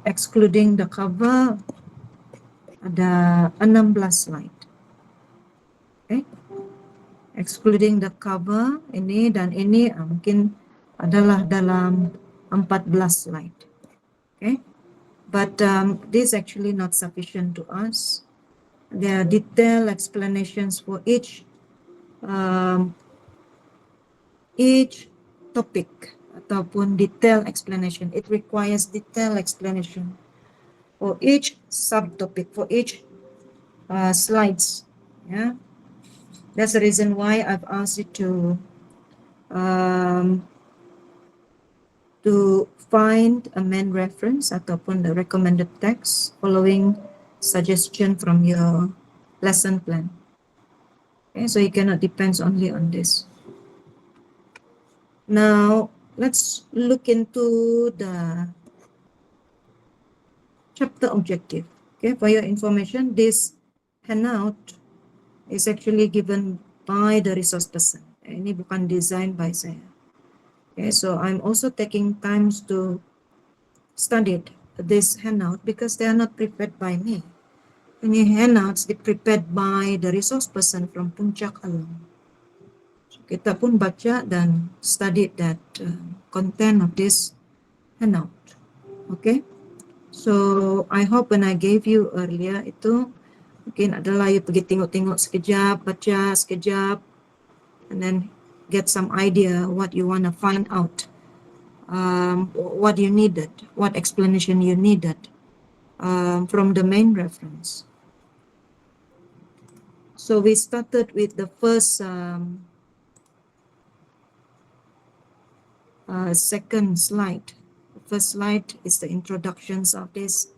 excluding the cover ada 16 slide. Okay. Excluding the cover ini dan ini mungkin adalah dalam 14 slide. Okay. But this is actually not sufficient to us. There are detailed explanations for each topic ataupun detailed explanation. It requires detailed explanation for each subtopic, for each slides. Yeah, that's the reason why I've asked you to find a main reference ataupun the recommended text following suggestion from your lesson plan. Okay, so you cannot depend only on this. Now let's look into the chapter objective. Okay, for your information, this handout is actually given by the resource person. Ini bukan design by saya. Okay, so I'm also taking times to study this handout because they are not prepared by me. Ini handouts prepared by the resource person from Puncak Alam. So, kita pun baca dan study that content of this handout. Okay, so I hope when I gave you earlier itu mungkin adalah you pergi tengok-tengok sekejap, baca sekejap, and then get some idea what you want to find out, what you needed, what explanation you needed from the main reference. So we started with the first second slide. The first slide is the introductions of this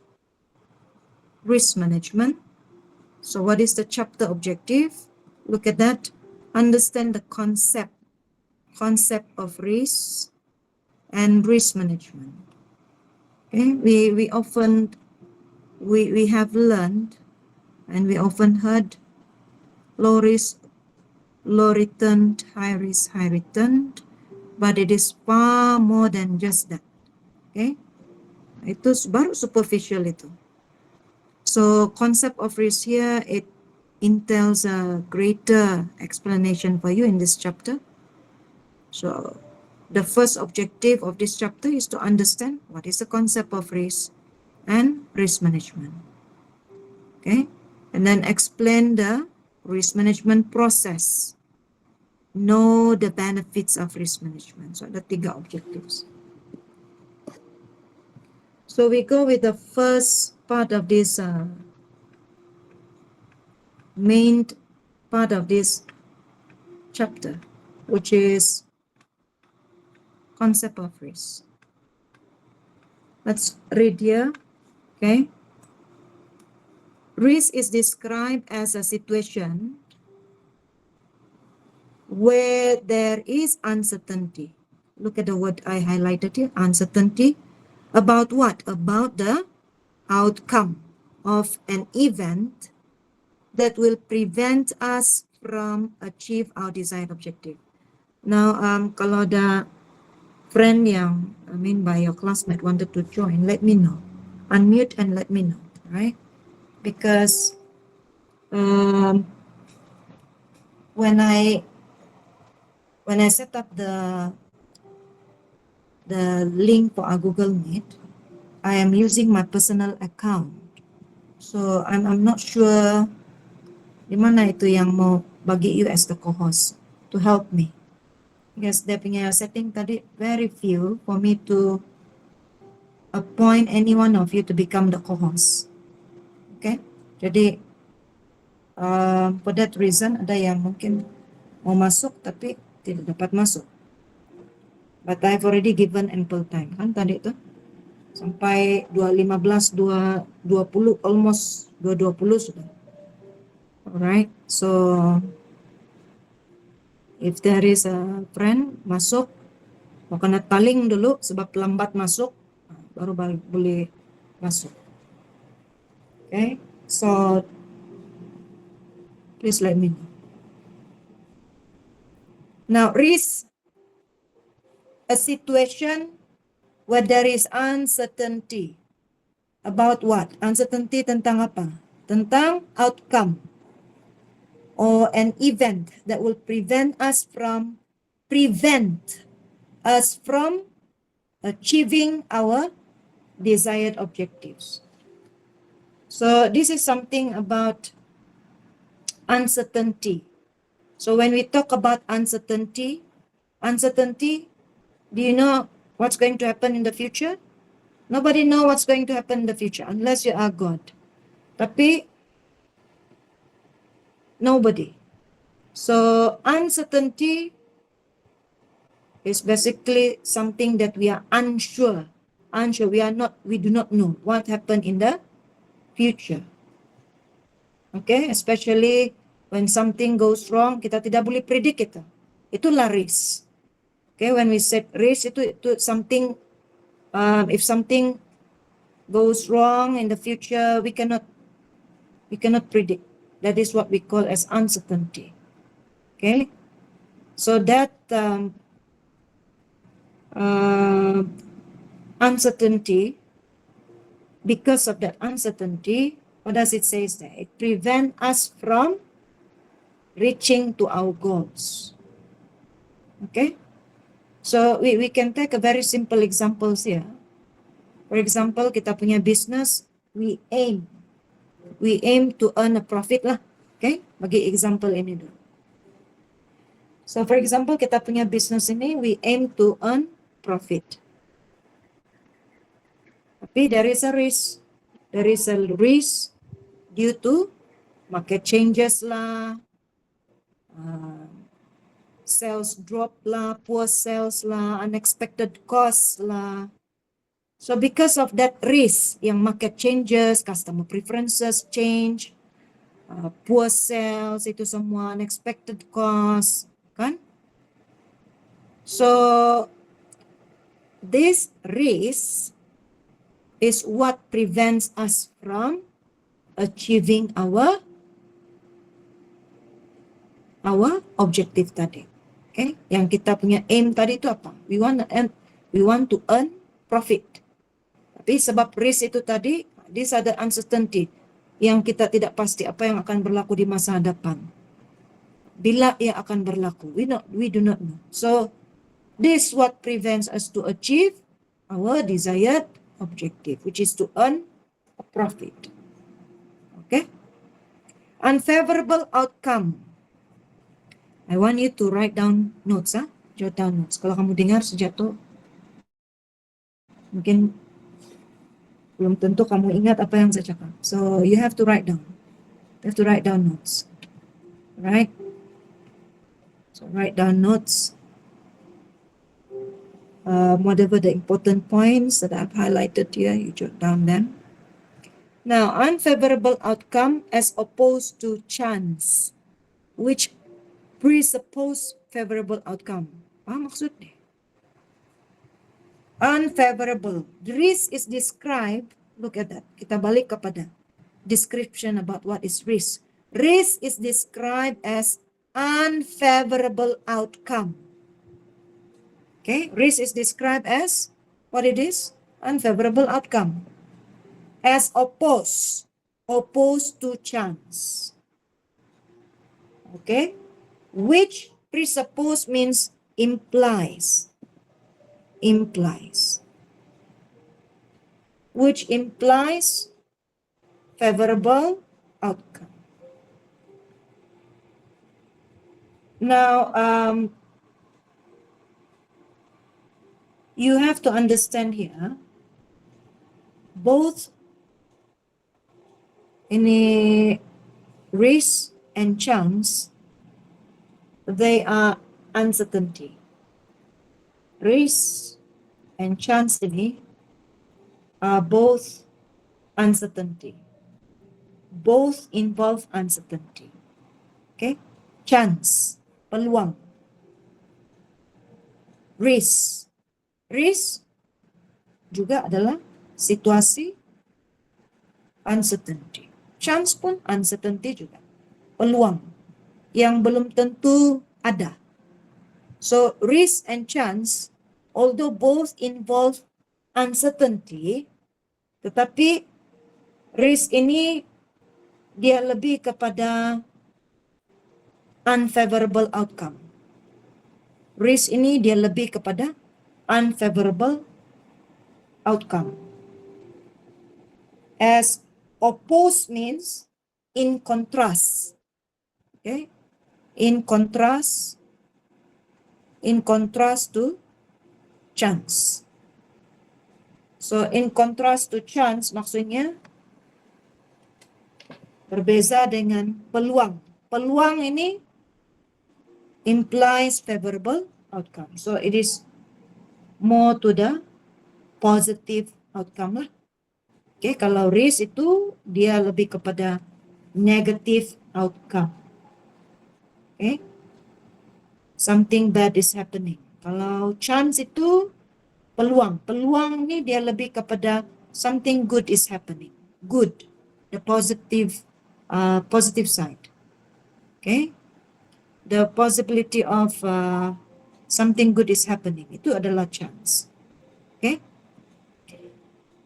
risk management. So what is the chapter objective? Look at that. Understand the concept of risk and risk management. Okay, we often we have learned and we often heard low risk, low return, high risk, high return, but it is far more than just that. Okay, itu baru superficial itu. So concept of risk here, it entails a greater explanation for you in this chapter. So the first objective of this chapter is to understand what is the concept of risk and risk management. Okay, and then explain the risk management process. Know the benefits of risk management. So ada 3 objectives. So we go with the first part of this main part of this chapter, which is concept of risk. Let's read here. Okay. Risk is described as a situation where there is uncertainty. Look at the word I highlighted here, uncertainty. About what? About the outcome of an event that will prevent us from achieve our desired objective. Now, kalau ada friend yang, by your classmate wanted to join, let me know. Unmute and let me know, right? Because when I set up the link for our Google Meet, I am using my personal account. So I'm not sure di mana itu yang mau bagi you as the co-host to help me. Because dia punya setting tadi very few for me to appoint any one of you to become the co-host. Okay, jadi for that reason ada yang mungkin mau masuk tapi tidak dapat masuk. But I've already given ample time kan tadi itu sampai 2.15, 2.20, almost 2.20 sudah. Alright, so if there is a friend masuk, mau kena taling dulu sebab lambat masuk, baru boleh masuk. Okay, so please let me know. Now, risk, a situation where there is uncertainty. About what? Uncertainty tentang apa? Tentang outcome or an event that will prevent us from achieving our desired objectives. So this is something about uncertainty. So when we talk about uncertainty, do you know what's going to happen in the future? Nobody know what's going to happen in the future unless you are God. Tapi nobody. So uncertainty is basically something that we are unsure. We do not know what happened in the future. Okay, especially when something goes wrong, kita tidak boleh predict itu. Itulah risk. Okay, when we set risk itu something, if something goes wrong in the future, we cannot predict. That is what we call as uncertainty. Okay, so that uncertainty, because of that uncertainty, what does it say there? It prevents us from reaching to our goals. Okay, so we can take a very simple examples here. For example, kita punya business, we aim to earn a profit lah. Okay, bagi example ini dulu. So for example, kita punya business ini, we aim to earn profit. Tapi there is a risk. There is a risk due to market changes lah, sales drop lah, poor sales lah, unexpected costs lah. So because of that risk, yang market changes, customer preferences change, poor sales, itu semua unexpected costs, kan? So this risk is what prevents us from achieving our objective tadi. Okay? Yang kita punya aim tadi itu apa? We want to earn profit. Tapi sebab risk itu tadi, this are the uncertainty yang kita tidak pasti apa yang akan berlaku di masa hadapan. Bila ia akan berlaku, we do not know. So this what prevents us to achieve our desired objective, which is to earn a profit. Okay? Unfavorable outcome. I want you to write down notes, jot down notes. Kalau kamu dengar sejak itu, mungkin belum tentu kamu ingat apa yang saya cakap. So you have to write down. You have to write down notes. Right? So write down notes. Whatever the important points that I've highlighted here, you jot down them. Now, unfavorable outcome as opposed to chance, which presuppose favorable outcome. Apa maksudnya? Unfavorable. The risk is described, look at that. Kita balik kepada description about what is risk. Risk is described as unfavorable outcome. Okay, risk is described as what it is? Unfavorable outcome. As opposed to chance. Okay, which presuppose means implies. Which implies favorable outcome. Now, you have to understand here, both in a risk and chance, they are uncertainty. Risk and chance ini are both uncertainty. Both involve uncertainty. Okay? Chance, peluang. Risk juga adalah situasi uncertainty. Chance pun uncertainty juga. Peluang yang belum tentu ada. So risk and chance, although both involve uncertainty, tetapi risk ini dia lebih kepada unfavorable outcome. Risk ini dia lebih kepada unfavorable outcome. As opposed means in contrast. Okay? In contrast to chance. So in contrast to chance maksudnya berbeza dengan peluang. Peluang ini implies favorable outcome. So it is more to the positive outcome lah. Okay, kalau risk itu dia lebih kepada negative outcome. Okay, something bad is happening. Kalau chance itu peluang. Peluang ini dia lebih kepada something good is happening. Good, the positive side. Okay, the possibility of something good is happening. Itu adalah chance. Okay.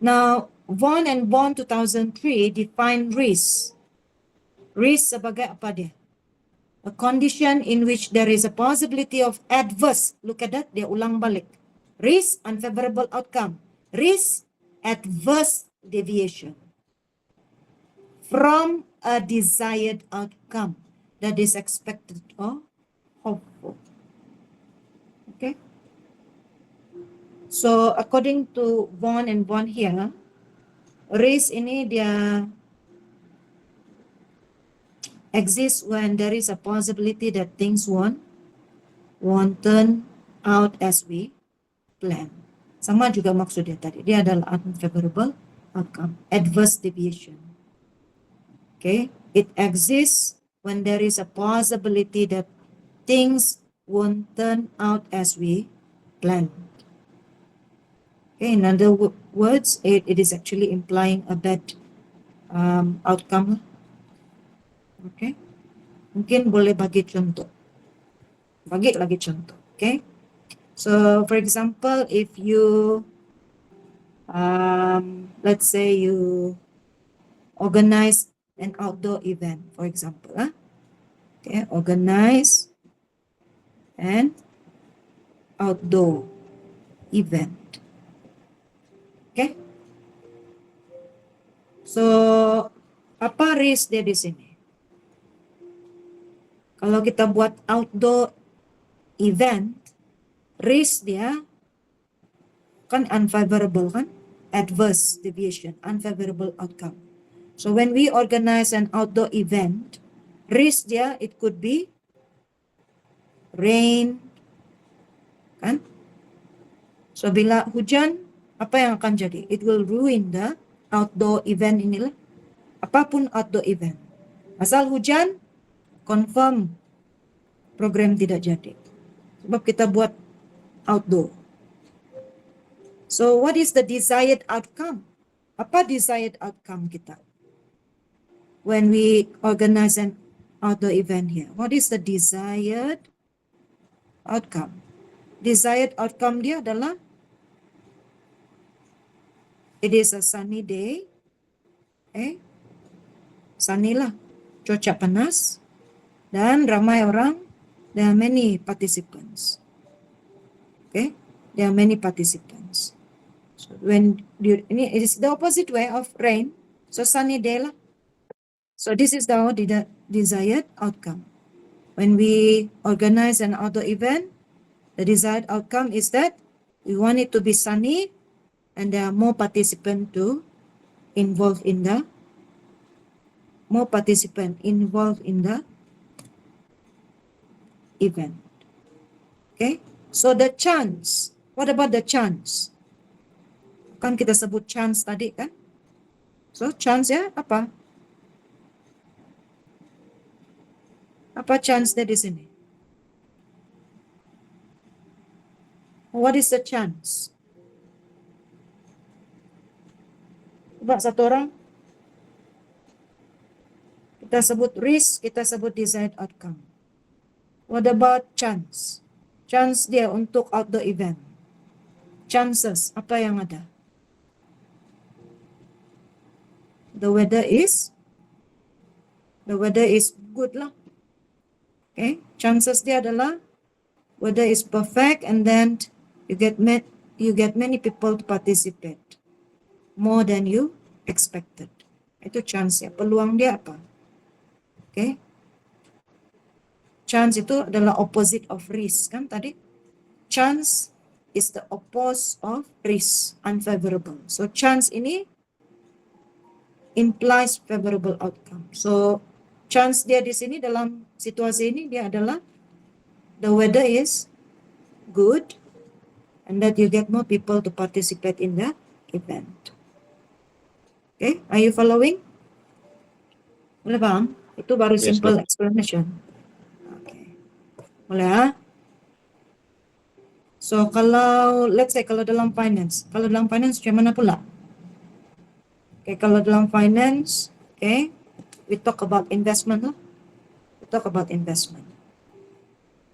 Now, Vaughan and Vaughan 2003 define risk. Risk sebagai apa dia? A condition in which there is a possibility of adverse. Look at that, dia ulang balik. Risk, unfavorable outcome. Risk, adverse deviation from a desired outcome that is expected or hopeful. Okay. So according to Vaughan and Vaughan here, risk ini dia exists when there is a possibility that things won't turn out as we plan. Sama juga maksudnya tadi, dia adalah unfavorable outcome, adverse deviation. Okay, it exists when there is a possibility that things won't turn out as we plan. Okay, in other words, it is actually implying a bad outcome. Okay, mungkin boleh bagi contoh. Bagi lagi contoh. Okay, so for example, if you let's say you organize an outdoor event, for example, okay, organize an outdoor event. Okay, so apa risk dia di sini? Kalau kita buat outdoor event, risk dia kan unfavorable kan? Adverse deviation, unfavorable outcome. So when we organize an outdoor event, risk dia it could be rain, kan? So bila hujan, apa yang akan jadi? It will ruin the outdoor event inilah. Apapun outdoor event. Asal hujan, confirm program tidak jadi. Sebab kita buat outdoor. So what is the desired outcome? Apa desired outcome kita? When we organize an outdoor event here. What is the desired outcome? Desired outcome dia adalah it is a sunny day. Sunny lah. Cuaca panas. Dan ramai orang. There are many participants. Okay. There are many participants. So when ini is the opposite way of rain. So sunny day lah. So this is our desired outcome. When we organize an outdoor event, the desired outcome is that we want it to be sunny and there are more participants involved in the event. Okay, so the chance. What about the chance? Kan kita sebut chance tadi kan? So chance ya apa? Apa chance dia di sini? What is the chance? Coba satu orang. Kita sebut risk, kita sebut desired outcome. What about chance? Chance dia untuk outdoor event. Chances, apa yang ada? the weather is good lah. Okay, chances dia adalah weather is perfect, and then you get many people to participate, more than you expected. Itu chance ya. Peluang dia apa? Okay, chance itu adalah opposite of risk kan tadi. Chance is the opposite of risk, unfavorable. So chance ini implies favorable outcome. So chance dia di sini dalam situasi ini dia adalah the weather is good and that you get more people to participate in the event. Okay, are you following? Boleh paham? Itu baru Yes, simple Dok. explanation. Okay. Boleh ya? So kalau let's say kalau dalam finance macam mana pula? Okay, kalau dalam finance, okay, we talk about investment lah. We talk about investment.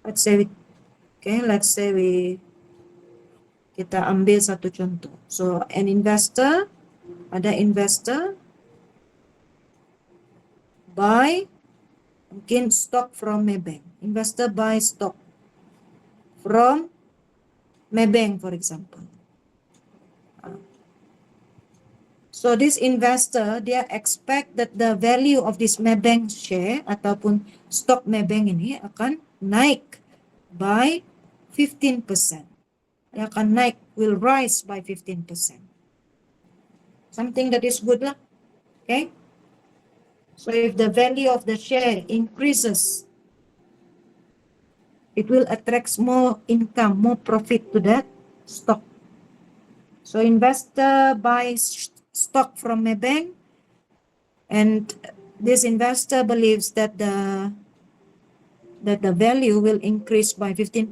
Let's say kita ambil satu contoh. So ada investor buy mungkin stock from Maybank. Investor buy stock from Maybank, for example. So this investor dia expect that the value of this Maybank share ataupun stok Maybank ini akan naik by 15%. Dia akan naik, will rise by 15%. Something that is good lah. Okay? So if the value of the share increases, it will attract more income, more profit to that stock. So investor buys stock from Maybank, and this investor believes that the value will increase by 15%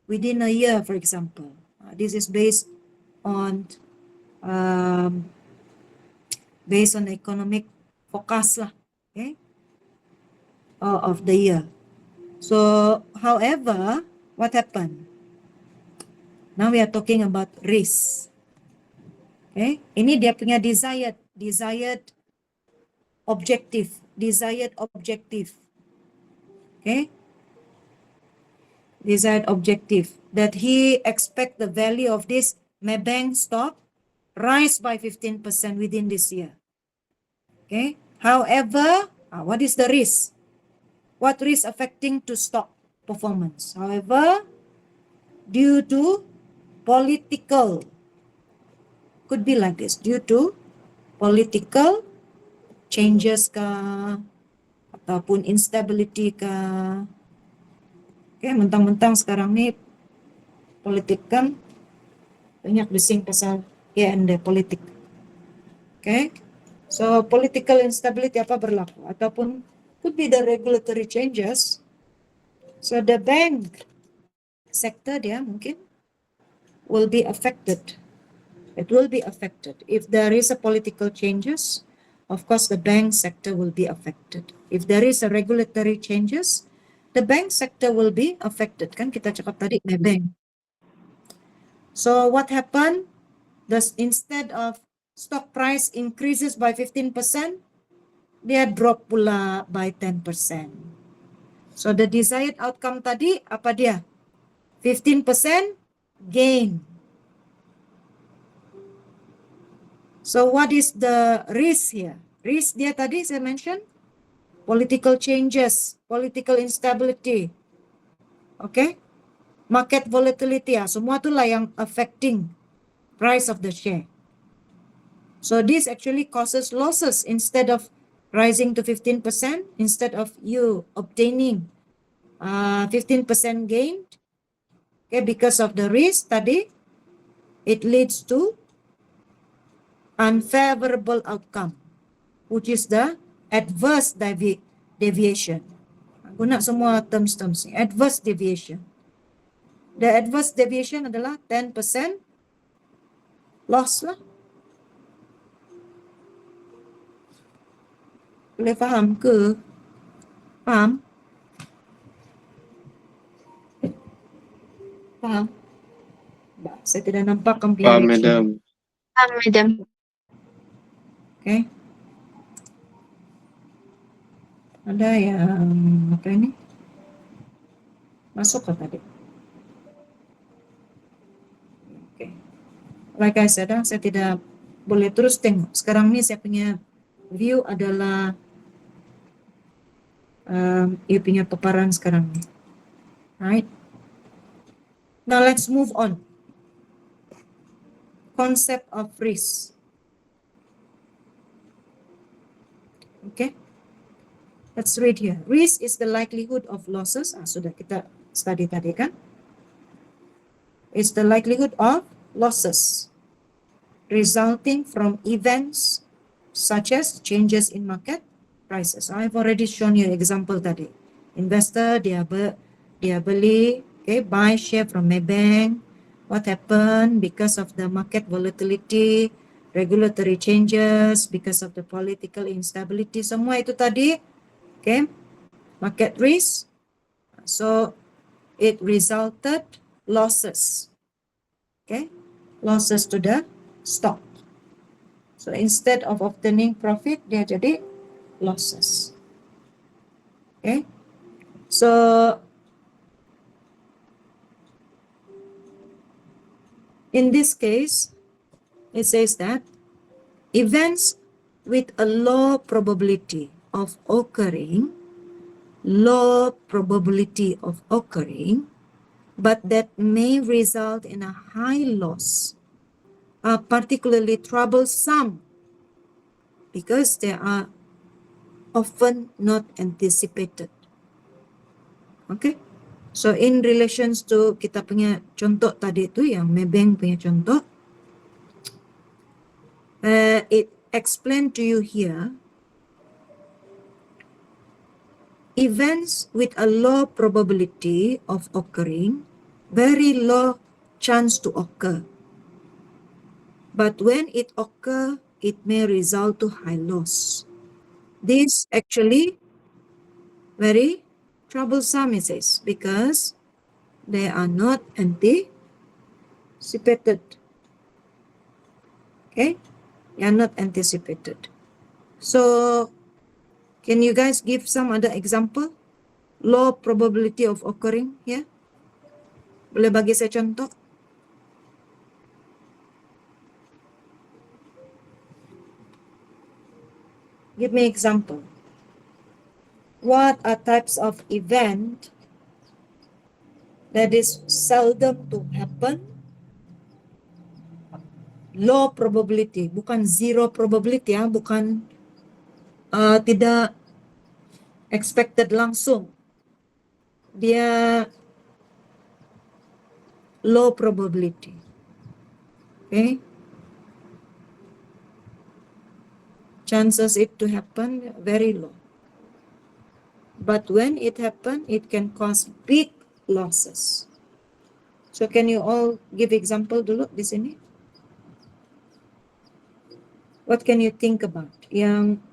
within a year, for example. This is based on economic forecast lah, okay, of the year. So, however, what happened? Now we are talking about risk. Okay, ini dia punya desired objective. Okay, desired objective that he expect the value of this Maybank stock rise by 15% within this year. Okay, however, what is the risk? What risk affecting to stock performance? However, due to political, could be like this, due to political changes kah, ataupun instability kah. Okay, mentang-mentang sekarang ni politik kan banyak bising pasal and politik. Okay, so political instability apa berlaku, ataupun could be the regulatory changes. So the bank sector dia mungkin will be affected. It will be affected. If there is a political changes, of course the bank sector will be affected. If there is a regulatory changes, the bank sector will be affected. Kan kita cakap tadi Maybank. So what happened? Instead of stock price increases by 15%, dia drop pula by 10%. So the desired outcome tadi apa dia? 15% gain. So what is the risk here? Risk dia tadi saya mention political changes, political instability. Okay? Market volatility, semua itulah yang affecting price of the share. So this actually causes losses instead of rising to 15%, instead of you obtaining 15% gain. Okay, because of the risk tadi, it leads to unfavorable outcome, which is the adverse deviation. Guna semua terms ni, adverse deviation. The adverse deviation adalah 10% loss lah. Boleh faham ke? Faham? Faham? Saya tidak nampak Paham, Madam. Madam. Okay. Ada yang apa ini? Masuk ke tadi? Oke. Like I said, saya tidak boleh terus tengok. Sekarang ini saya punya view adalah you punya paparan sekarang nih. Right? Now let's move on. Concept of risk. Okay? Let's read here. Risk is the likelihood of losses. Sudah kita study tadi kan? It's the likelihood of losses resulting from events such as changes in market prices. I've already shown you example tadi. Investor dia beli, okay, buy share from Maybank. What happened because of the market volatility, regulatory changes, because of the political instability, semua itu tadi, okay, market risk. So it resulted losses, okay, losses to the stock. So instead of obtaining profit, dia jadi losses. Okay. So in this case, it says that events with a low probability of occurring, but that may result in a high loss are particularly troublesome because they are often not anticipated. Okay. So in relations to kita punya contoh tadi itu yang Maybank punya contoh, it explained to you here events with a low probability of occurring, very low chance to occur. But when it occur, it may result to high loss. This actually very troublesome, it says, because they are not anticipated. Okay, they are not anticipated. So, can you guys give some other example? Low probability of occurring here. Boleh bagi saya contoh? Give me example. What are types of event that is seldom to happen? Low probability, bukan zero probability ya, bukan tidak expected langsung. Dia low probability. Okay. Chances it to happen very low. But when it happen, it can cause big losses. So can you all give example dulu di sini? What can you think about? Yang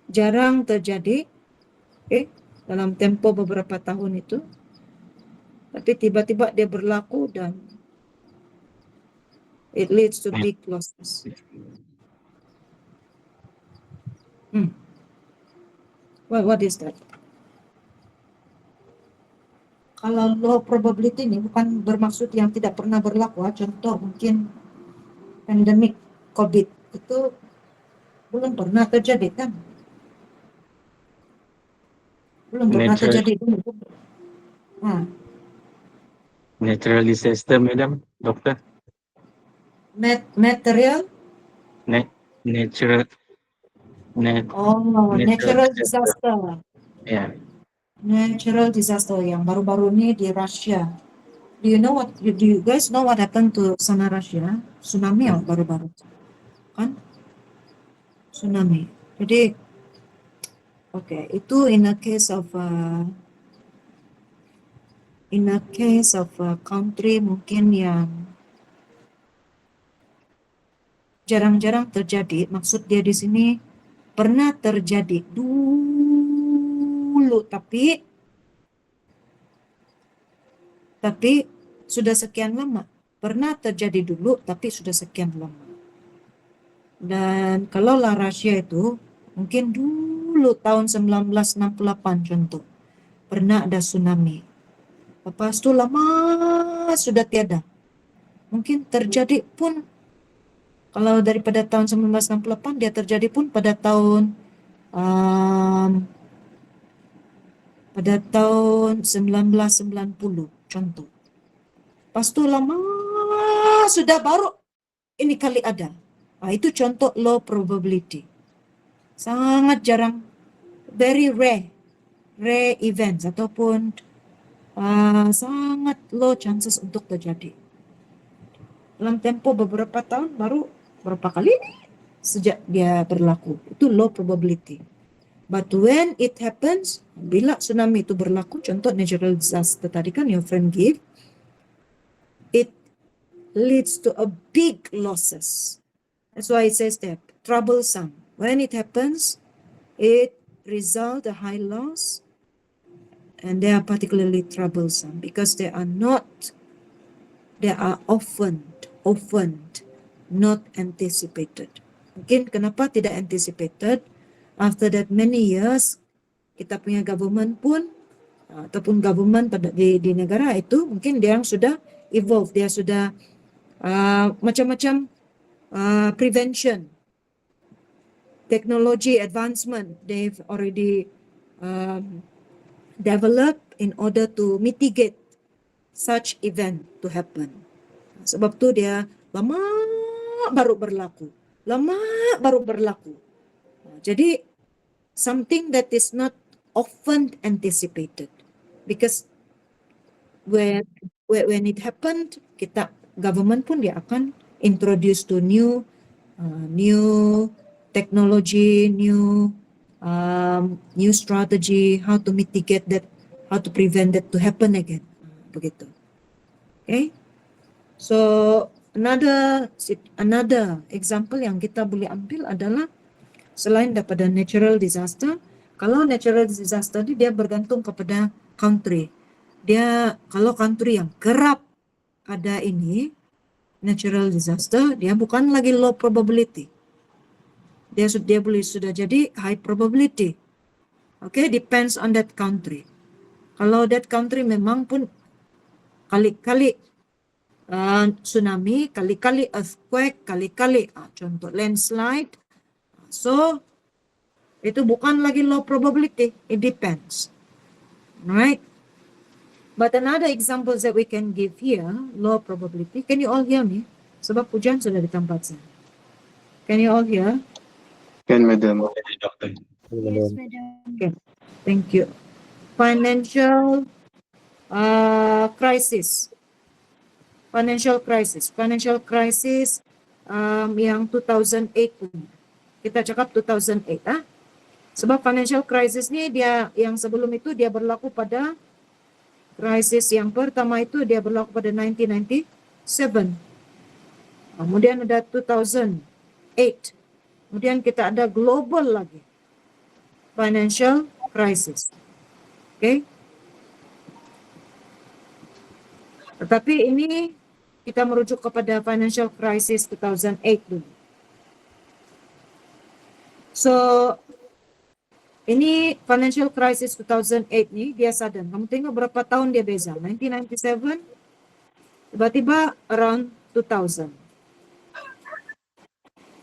jarang terjadi, okay, dalam tempo beberapa tahun itu, tapi tiba-tiba dia berlaku dan it leads to big losses. What is that? Kalau low probability ini bukan bermaksud yang tidak pernah berlaku. Contoh mungkin pandemic COVID itu belum pernah terjadi kan? Belum pernah terjadi dulu. Natural disaster, madam, doktor. Material? Natural disaster. Yeah. Natural disaster yang baru-baru ini di Russia. Do you guys know what happened to sana Russia? Tsunami baru-baru. Kan? Tsunami. Jadi, okay, itu in a case of country mungkin yang jarang-jarang terjadi. Maksud dia di sini pernah terjadi dulu, tapi sudah sekian lama. Pernah terjadi dulu, tapi sudah sekian lama. Dan kalau La Russia itu mungkin dulu dulu tahun 1968 contoh. Pernah ada tsunami. Lepas itu lama sudah tiada. Mungkin terjadi pun kalau daripada tahun 1968 dia terjadi pun pada tahun um, 1990 contoh. Lepas itu lama sudah baru ini kali ada. Itu contoh low probability. Sangat jarang, very rare events ataupun sangat low chances untuk terjadi. Dalam tempo beberapa tahun baru berapa kali sejak dia berlaku. Itu low probability. But when it happens, bila tsunami itu berlaku, contoh natural disaster tadi kan your friend give, it leads to a big losses. That's why it says that troublesome. When it happens, it result a high loss, and they are particularly troublesome because they are often not anticipated. Mungkin kenapa tidak anticipated? After that many years, kita punya government pun ataupun government di negara itu mungkin dia yang sudah evolve, dia sudah macam-macam prevention, technology advancement they've already developed in order to mitigate such event to happen. Sebab tu dia lama baru berlaku. Jadi something that is not often anticipated, because when it happened, government pun dia akan introduce to new technology, new strategy, how to mitigate that, how to prevent that to happen again. Begitu. Okay. So another example yang kita boleh ambil adalah selain daripada natural disaster, kalau natural disaster dia bergantung kepada country. Dia kalau country yang kerap ada ini natural disaster, dia bukan lagi low probability. Dia boleh sudah jadi high probability. Okay, depends on that country. Kalau that country memang pun kali-kali tsunami, kali-kali earthquake, kali-kali contoh landslide. So itu bukan lagi low probability, it depends. Right? But another examples that we can give here, low probability. Can you all hear me? Sebab hujan sudah di tempat saya. Can you all hear? Can, Madam. Doktor. Yes, madam. Okay, thank you. Financial crisis. Financial crisis yang 2008 punya. Kita cakap 2008 Sebab financial crisis ni dia yang sebelum itu dia berlaku pada krisis yang pertama itu dia berlaku pada 1997. Kemudian ada 2008. Kemudian kita ada global lagi. Financial crisis. Okay. Tetapi ini kita merujuk kepada financial crisis 2008 dulu. So, ini financial crisis 2008 ni dia sudden. Kamu tengok berapa tahun dia beza. 1997, tiba-tiba around 2000.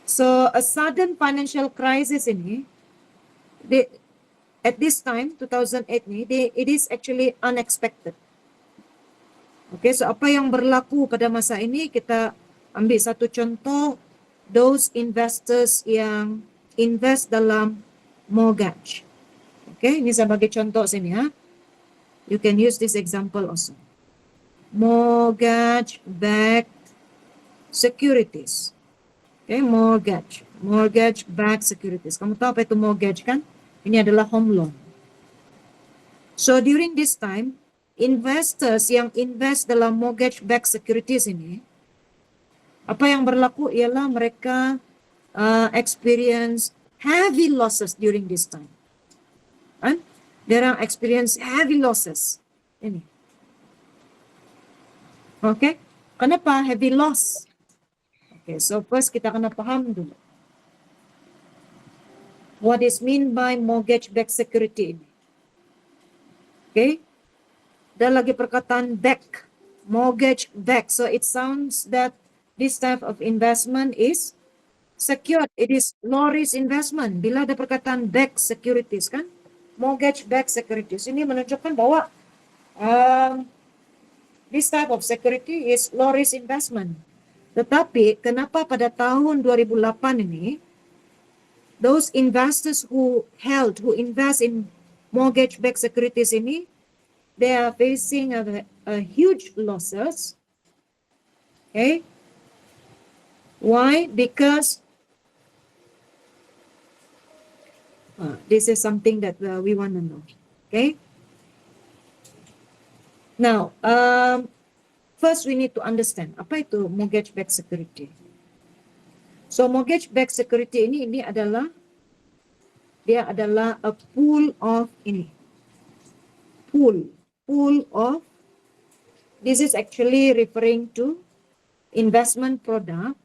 So, a sudden financial crisis ini, at this time, 2008 ni, it is actually unexpected. Okay, so apa yang berlaku pada masa ini, kita ambil satu contoh, those investors yang invest dalam mortgage. Okay, ini sebagai contoh sini ya. You can use this example also. Mortgage-backed securities. Okay, mortgage-backed securities. Kamu tahu apa itu mortgage kan? Ini adalah home loan. So during this time, investors yang invest dalam mortgage-backed securities ini, apa yang berlaku ialah mereka experience heavy losses during this time. Kan? They experience heavy losses. Ini. Okay? Kenapa heavy loss? Okay, so first kita kena paham dulu. what is mean by mortgage-backed security ini. Okay? Dan lagi perkataan back, mortgage-backed. So it sounds that this type of investment is secured. It is low risk investment. Bila ada perkataan back securities kan, mortgage-backed securities ini menunjukkan bahwa this type of security is low risk investment. Tetapi kenapa pada tahun 2008 ini those investors who invest in mortgage-backed securities ini, they are facing a huge losses. Okay? Why? Because this is something that we want to know. Okay? Now, first we need to understand apa itu mortgage-backed security. So mortgage-backed security ini adalah a pool of this is actually referring to investment product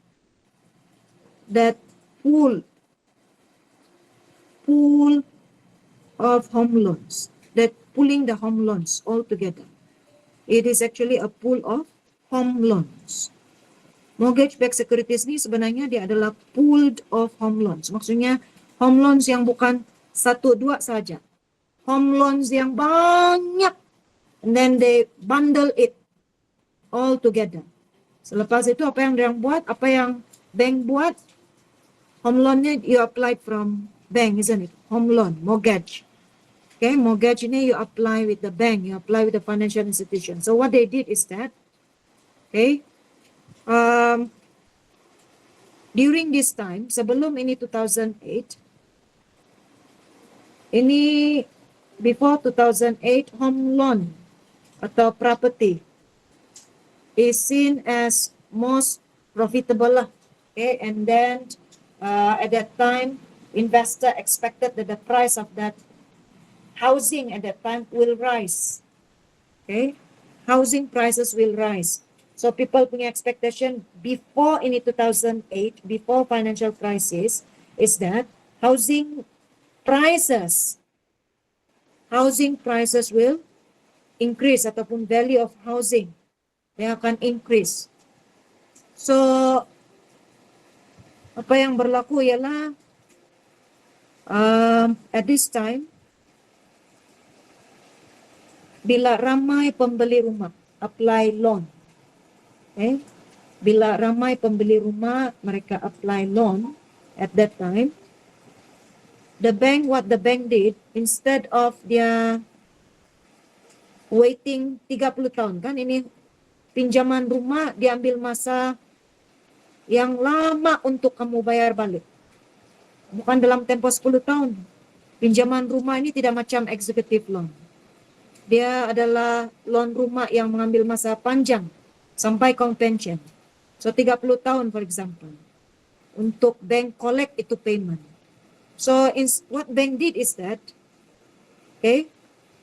that pool of home loans, that pooling the home loans all together. It is actually a pool of home loans. Mortgage-backed securities ini sebenarnya dia adalah pooled of home loans. Maksudnya home loans yang bukan 1-2 saja. Home loans yang banyak. And then they bundle it all together. Selepas itu apa yang dia buat? Apa yang bank buat? Home loan-nya you applied from bank, isn't it? Home loan, mortgage. Okay, mortgage ini you apply with the bank, you apply with the financial institution. So what they did is that, okay, during this time, sebelum ini 2008, ini before 2008, home loan atau property is seen as most profitable lah. Okay, and then at that time, investor expected that the price of that housing at that time will rise. Okay, housing prices will rise. So people punya expectation before ini 2008, before financial crisis, is that housing prices will increase ataupun value of housing dia akan increase. So apa yang berlaku ialah at this time bila ramai pembeli rumah apply loan. Okay? Bila ramai pembeli rumah mereka apply loan at that time, what the bank did, instead of dia waiting 30 tahun kan, ini pinjaman rumah diambil masa yang lama untuk kamu bayar balik. Bukan dalam tempo 10 tahun. Pinjaman rumah ini tidak macam executive loan. Dia adalah loan rumah yang mengambil masa panjang sampai pension. So 30 tahun for example. Untuk bank collect itu payment. So what bank did is that, okay,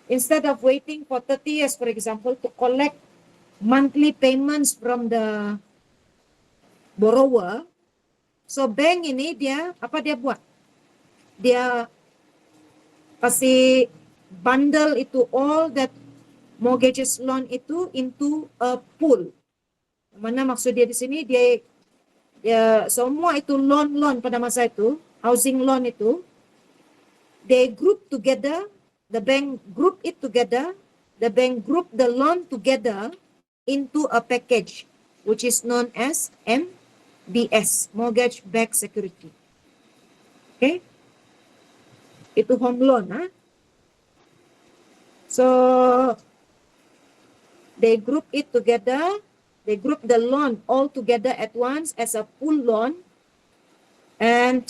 instead of waiting for 30 years for example to collect monthly payments from the borrower, so bank ini dia buat? Dia kasih bundle itu all that mortgages loan itu into a pool. Mana maksud dia di sini, dia semua itu loan pada masa itu, housing loan itu, they group together, the bank group it together, the bank group the loan together into a package which is known as MBS, mortgage-backed security. Okay? Itu home loan, ha? So they group it together, they group the loan all together at once as a pool loan, and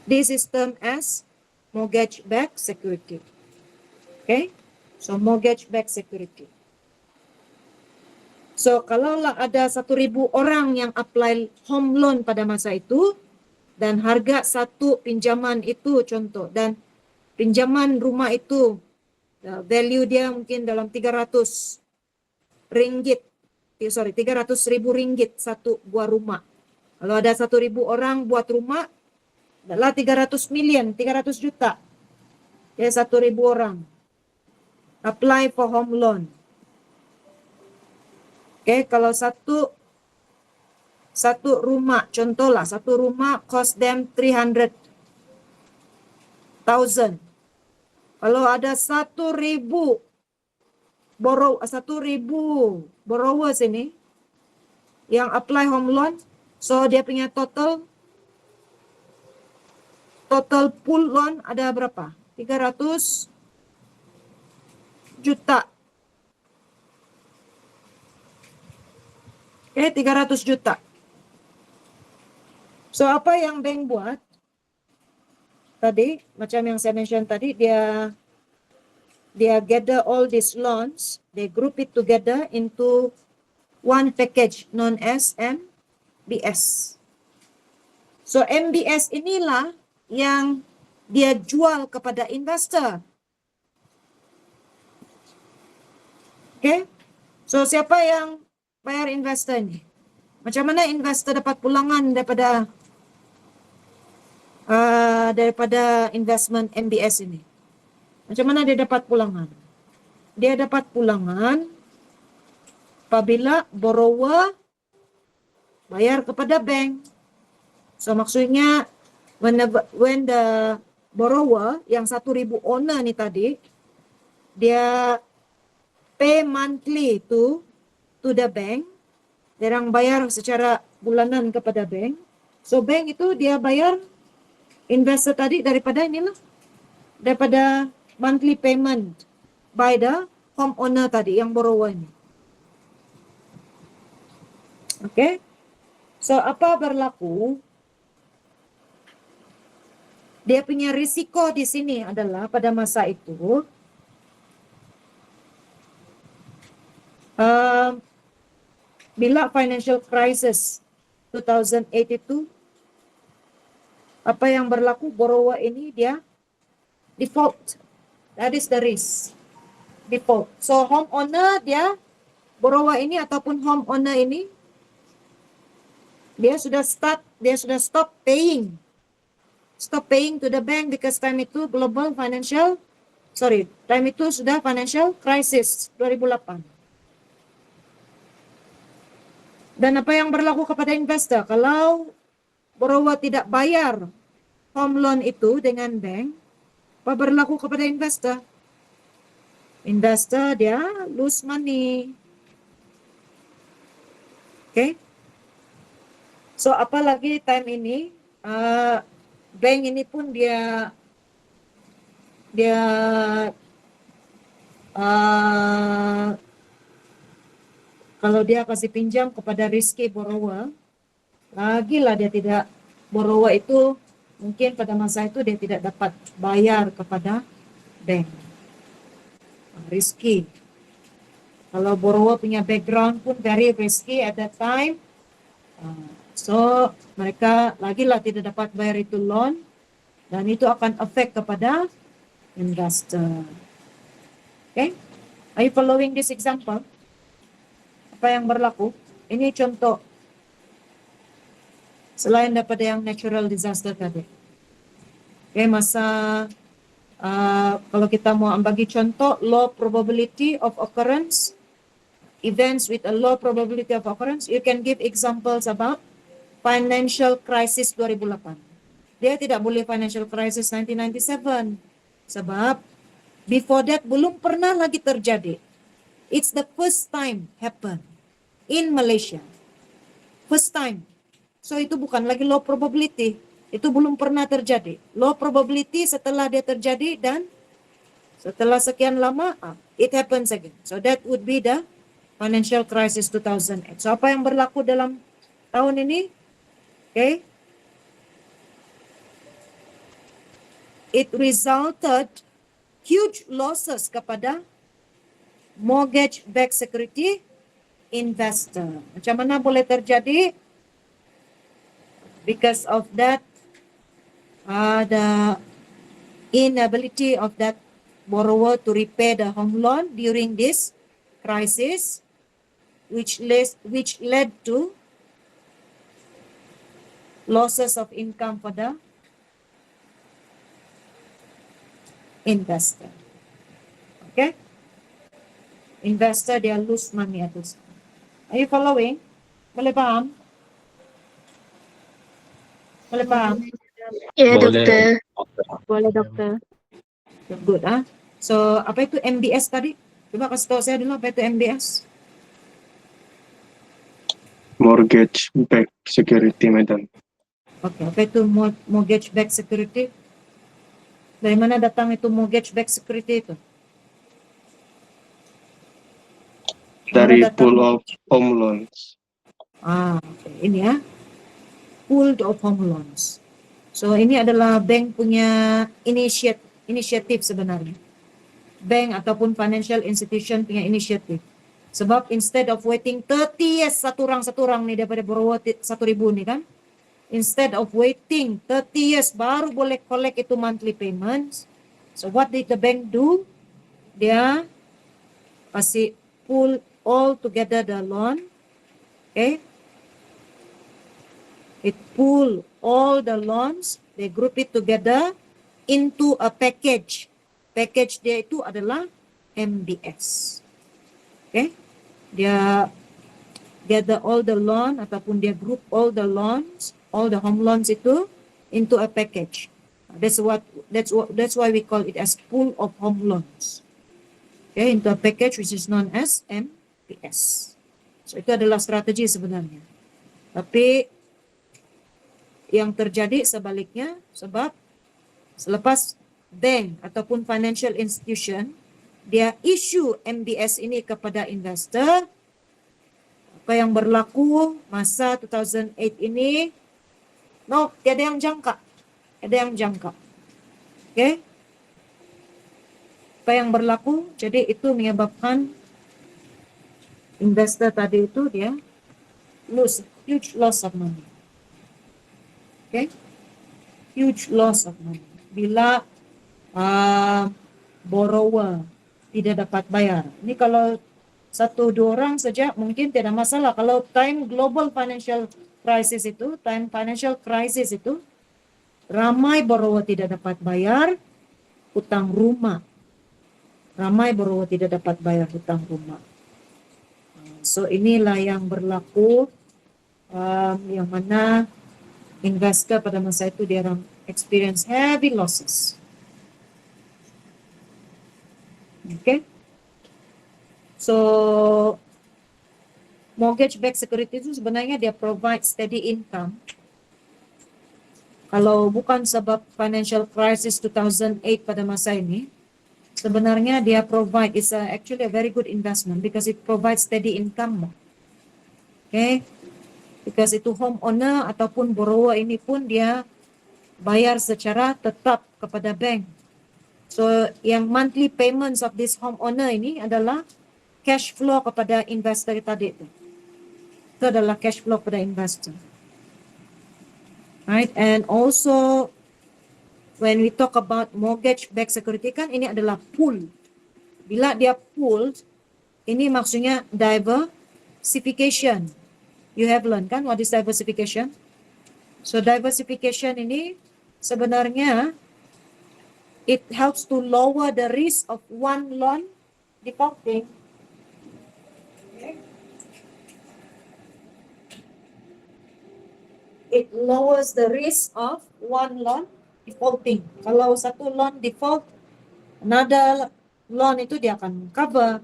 this is termed as mortgage-backed security. Okay? So mortgage-backed security. So kalaulah ada 1,000 orang yang apply home loan pada masa itu, dan harga satu pinjaman itu contoh, dan pinjaman rumah itu value dia mungkin dalam 300 ribu ringgit satu buah rumah. Kalau ada 1,000 orang buat rumah, adalah 300 million, 300 juta. Ya, 1.000 orang. Apply for home loan. Oke, kalau satu rumah, contohlah satu rumah cost them 300,000. Kalau ada 1.000 borrowers ini yang apply home loan, so dia punya total pool loan ada berapa? 300 juta. Oke, 300 juta. So, apa yang bank buat? Tadi, macam yang saya mention tadi, dia gather all these loans, they group it together into one package known as MBS. So, MBS inilah yang dia jual kepada investor. Okay? So, siapa yang bayar investor ini? Macam mana investor dapat pulangan daripada investment MBS ini? Macam mana dia dapat pulangan? Dia dapat pulangan apabila borrower bayar kepada bank. So, maksudnya when the borrower yang 1.000 owner ni tadi, dia pay monthly to the bank, dia orang bayar secara bulanan kepada bank. So, bank itu dia bayar investor tadi daripada monthly payment by the homeowner tadi, yang borrower ini. Okay. So, apa berlaku? Dia punya risiko di sini adalah pada masa itu, bila financial crisis 2008 itu, apa yang berlaku? Borrower ini dia default. That is the risk. Default. So, homeowner dia, borrower ini ataupun homeowner ini, dia sudah stop paying. Stop paying to the bank because time itu sudah financial crisis 2008. Dan apa yang berlaku kepada investor? Kalau borrower tidak bayar home loan itu dengan bank, apa berlaku kepada investor? Investor dia lose money. Okay? So, apalagi time ini, bank ini pun dia kalau dia kasih pinjam kepada risky borrower, lagilah dia tidak, borrower itu mungkin pada masa itu dia tidak dapat bayar kepada bank. Risky. Kalau borrower punya background pun very risky at that time, so mereka lagilah tidak dapat bayar itu loan, dan itu akan affect kepada investor. Okay? Are you following this example? Apa yang berlaku? Ini contoh selain daripada yang natural disaster tadi. Okay, kalau kita mau bagi contoh low probability of occurrence, events with a low probability of occurrence, you can give examples about financial crisis 2008. Dia tidak boleh financial crisis 1997 sebab before that belum pernah lagi terjadi. It's the first time happen in Malaysia. First time. So itu bukan lagi low probability. Itu belum pernah terjadi. Low probability setelah dia terjadi dan setelah sekian lama, it happens again. So that would be the financial crisis 2008. So apa yang berlaku dalam tahun ini? Okay. It resulted huge losses kepada mortgage-backed security investor. Macam mana boleh terjadi? Because of that, the inability of that borrower to repay the home loan during this crisis, which led to losses of income for the investor. Okay? Investor, dia lose money at this. Are you following? Boleh paham? Boleh paham? Ya, Boleh. dokter. Boleh dokter. Good, ah. So, apa itu MBS tadi? Coba kasih tahu saya dulu apa itu MBS. Mortgage backed security, madam. Oke, apa itu mortgage backed security? Dari mana datang itu mortgage backed security itu? Dari Mana datang? pool of home loans. Okay. Ini ya, pool of home loans. So ini adalah bank punya inisiatif sebenarnya. Bank ataupun financial institution punya inisiatif. Sebab instead of waiting 30 years satu orang nih daripada borrower 1.000 nih kan. Instead of waiting 30 years baru boleh collect itu monthly payments. So what did the bank do? Dia kasih pool all together the loan. Okay. It pool all the loans, they group it together into a package. Package dia itu adalah MBS. Okay. Dia gather all the loan ataupun dia group all the loans, all the home loans itu into a package. That's why we call it as pool of home loans. Okay, into a package which is known as MBS. So itu adalah strategi sebenarnya. Tapi yang terjadi sebaliknya sebab selepas bank ataupun financial institution dia issue MBS ini kepada investor, apa yang berlaku masa 2008 ini tiada yang jangka. Okay? Apa yang berlaku, jadi itu menyebabkan investor tadi itu dia huge loss of money. Okay? Huge loss of money. Bila borrower tidak dapat bayar. Ini kalau 1-2 orang saja mungkin tidak masalah. Kalau time global financial crisis itu, ramai borrower tidak dapat bayar hutang rumah. So inilah yang berlaku, yang mana investor pada masa itu dia experience heavy losses. Okay. So mortgage-backed security itu sebenarnya dia provide steady income. Kalau bukan sebab financial crisis 2008 pada masa ini, sebenarnya dia provide is actually a very good investment because it provides steady income. Okay, because itu homeowner ataupun borrower ini pun dia bayar secara tetap kepada bank. So yang monthly payments of this homeowner ini adalah cash flow kepada investor tadi itu. Itu adalah cash flow kepada investor. Right, and also when we talk about mortgage-backed security kan ini adalah pool. Bila dia pool, ini maksudnya diversification. You have learned kan what is diversification? So diversification ini sebenarnya it helps to lower the risk of one loan defaulting. Okay. It lowers the risk of one loan defaulting. Kalau satu loan default, another loan itu dia akan cover.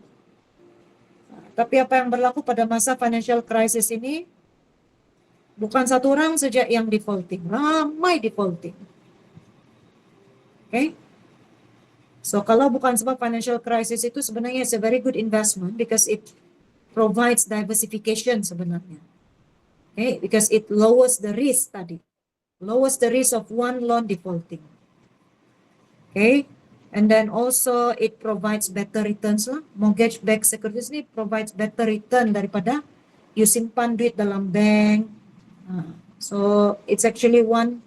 Tapi apa yang berlaku pada masa financial crisis ini, bukan satu orang saja yang defaulting, ramai defaulting. Okay? So kalau bukan sebab financial crisis itu sebenarnya it's a very good investment because it provides diversification sebenarnya. Okay? Because it lowers the risk tadi. Lowers the risk of one loan defaulting. Okay? And then also it provides better returns lah. Mortgage-backed securities ini provides better return daripada you simpan duit dalam bank. So it's actually one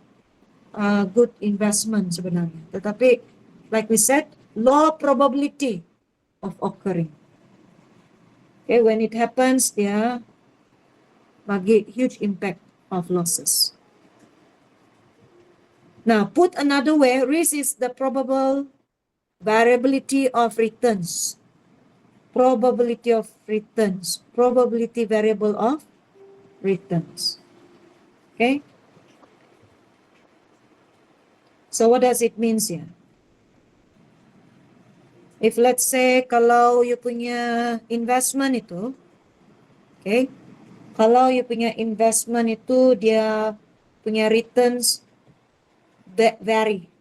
good investment sebenarnya. Tetapi like we said, low probability of occurring. Okay, when it happens, dia bagi huge impact of losses. Now, put another way, risk is the probable variability of returns, probability of returns, probability variable of returns. Okay? So what does it means here? If let's say kalau you punya investment itu, okay, kalau you punya investment itu dia punya returns vary.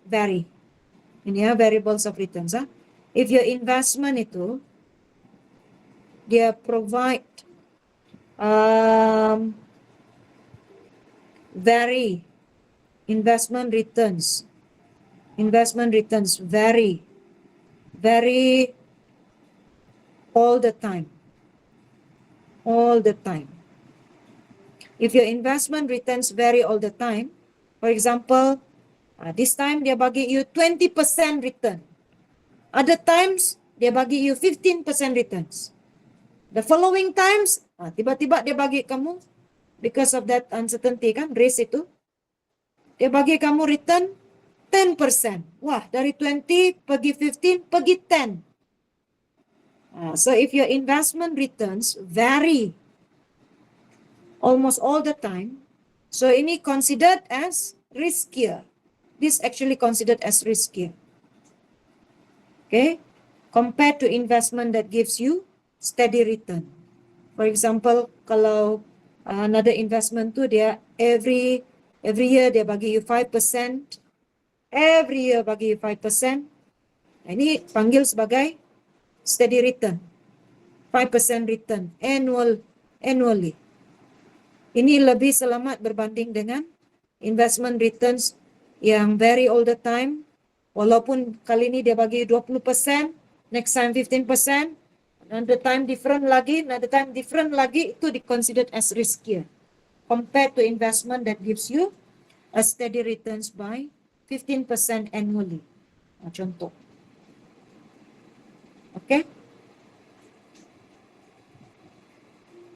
Ini ya variables of returns. If your investment itu dia provide vary investment returns vary all the time. If your investment returns vary all the time, for example, this time dia bagi you 20% return. Other times dia bagi you 15% returns. The following times tiba-tiba dia bagi kamu, because of that uncertainty kan, risk itu, dia bagi kamu return 10%. Wah, dari 20 pergi 15 pergi 10. So if your investment returns vary almost all the time, so ini considered as riskier. This actually considered as riskier. Okay, compared to investment that gives you steady return. For example, kalau another investment tu dia every year dia bagi you 5%, every year bagi you 5%. Ini panggil sebagai steady return. 5% return annually. Ini lebih selamat berbanding dengan investment returns yang vary all the time. Walaupun kali ini dia bagi 20%, next time 15%, another time different lagi, itu considered as riskier compared to investment that gives you a steady returns by 15% annually. Contoh. Okay?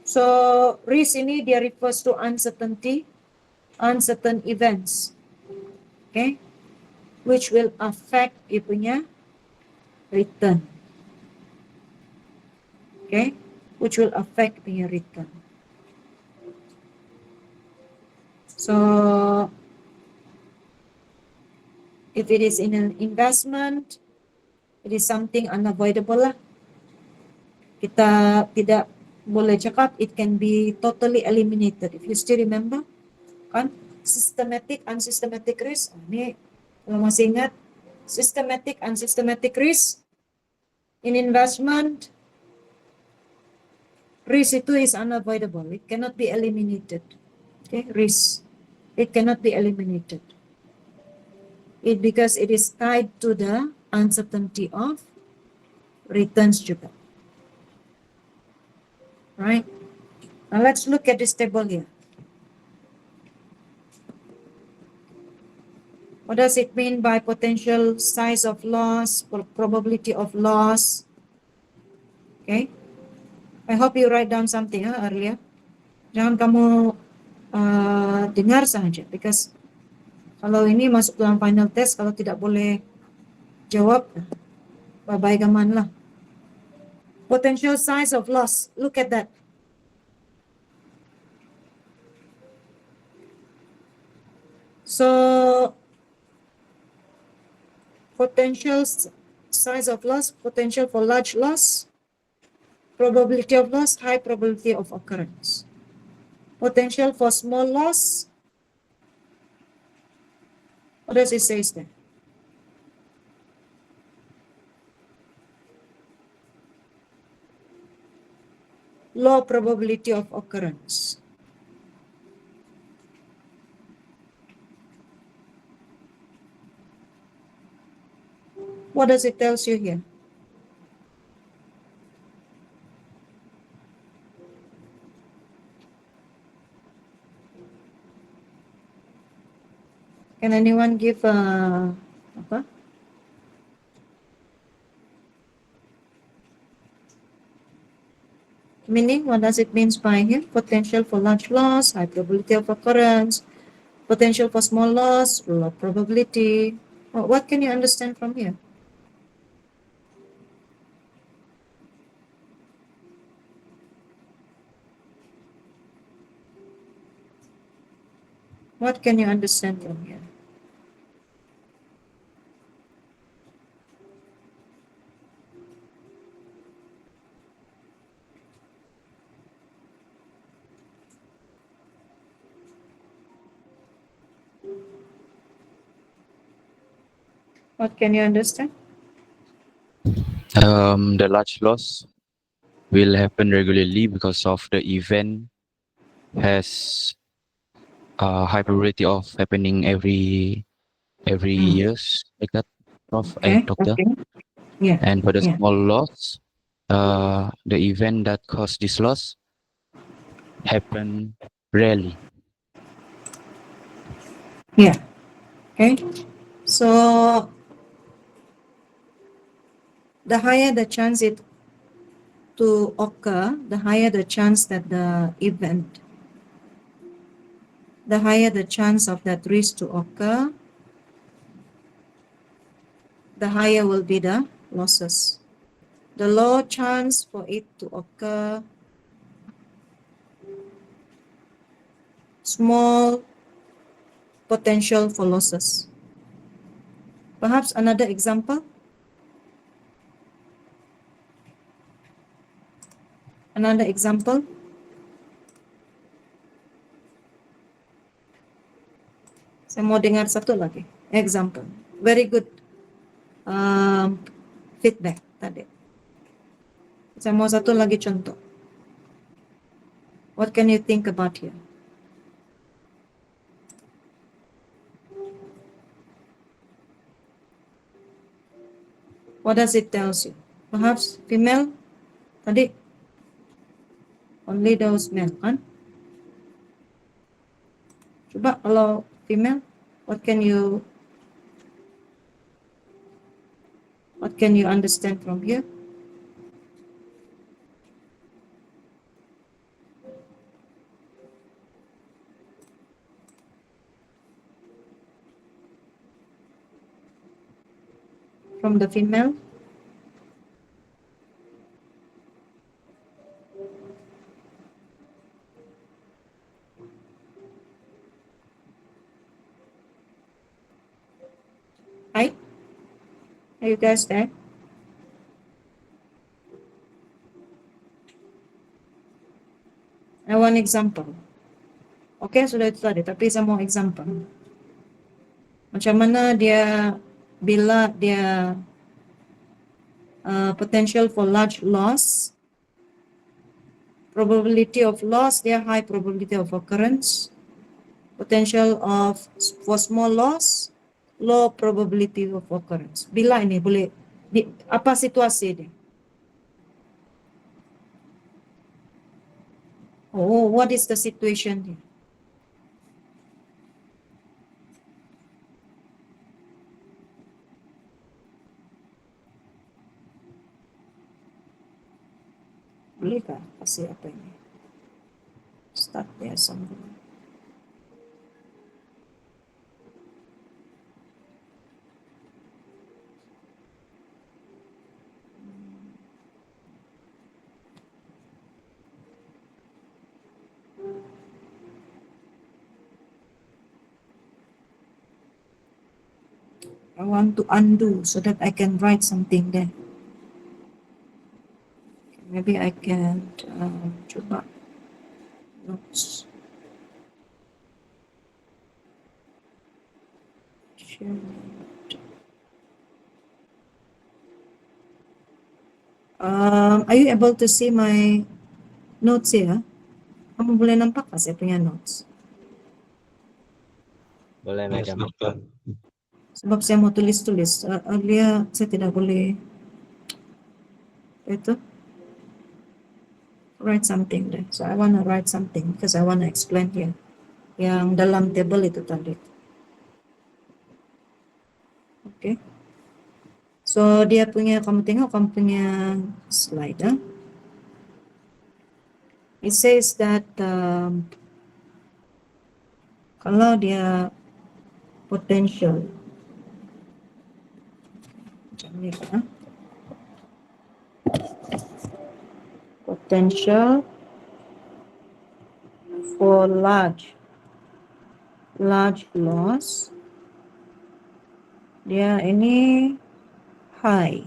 So, risk ini dia refers to uncertain events. Okay? Which will affect you punya return. Okay? Which will affect punya return. So, if it is in an investment, it is something unavoidable lah. Kita tidak boleh cakap it can be totally eliminated. If you still remember, kan, systematic, unsystematic risk. Ini kalau masih ingat, systematic, unsystematic risk in investment, risk itu is unavoidable. It cannot be eliminated. Okay, risk. It cannot be eliminated. Because it is tied to the uncertainty of returns juga. Right? Now let's look at this table here. What does it mean by potential size of loss or probability of loss? Okay. I hope you write down something earlier. Jangan kamu dengar saja, because kalau ini masuk dalam final test, kalau tidak boleh jawab, bye-bye gaman lah. Potential size of loss. Look at that. So, potential size of loss, potential for large loss, probability of loss, high probability of occurrence. Potential for small loss, what does it say there? Low probability of occurrence. What does it tell you here? Can anyone give apa? Meaning, what does it mean by here? Potential for large loss, high probability of occurrence. Potential for small loss, low probability. What can you understand from here? What can you understand from here? What can you understand? The large loss will happen regularly because of the event has a high probability of happening every years like that, Prof. Okay. Doctor. Okay. Yeah. And for the Yeah. small loss, the event that caused this loss happen rarely. Yeah. Okay. So the higher the chance it to occur, the higher the chance that the event, the higher the chance of that risk to occur, the higher will be the losses. The low chance for it to occur, small potential for losses. Perhaps another example? Another example? Saya mau dengar satu lagi. Example. Very good feedback tadi. Saya mau satu lagi contoh. What can you think about here? What does it tells you? Perhaps female tadi only those male kan? Coba kalau female, what can you understand from here? From the female? Hi? Are you guys there? I want example. Oke, sudah itu tadi, tapi saya mau example. Macam mana dia bila dia potential for large loss, probability of loss, dia high probability of occurrence, potential of for small loss, low probability of occurrence. Bila ini boleh apa situasi ini? Oh, what is the situation here? Bolehkah kasih apa ini? Start there somewhere. I want to undo so that I can write something there. Maybe I can coba notes. Share note. Are you able to see my notes here? Kamu boleh nampak nggak saya punya notes? Boleh, Yes, Madam. Doctor. Sebab saya mau tulis-tulis. Earlier saya tidak boleh itu write something there. So I want to write something because I want to explain here. Yang dalam table itu tadi. Okay. So dia punya, kamu tengok kamu punya slide. It says that kalau dia potential macam ni kan, potential for large large loss, dia ini high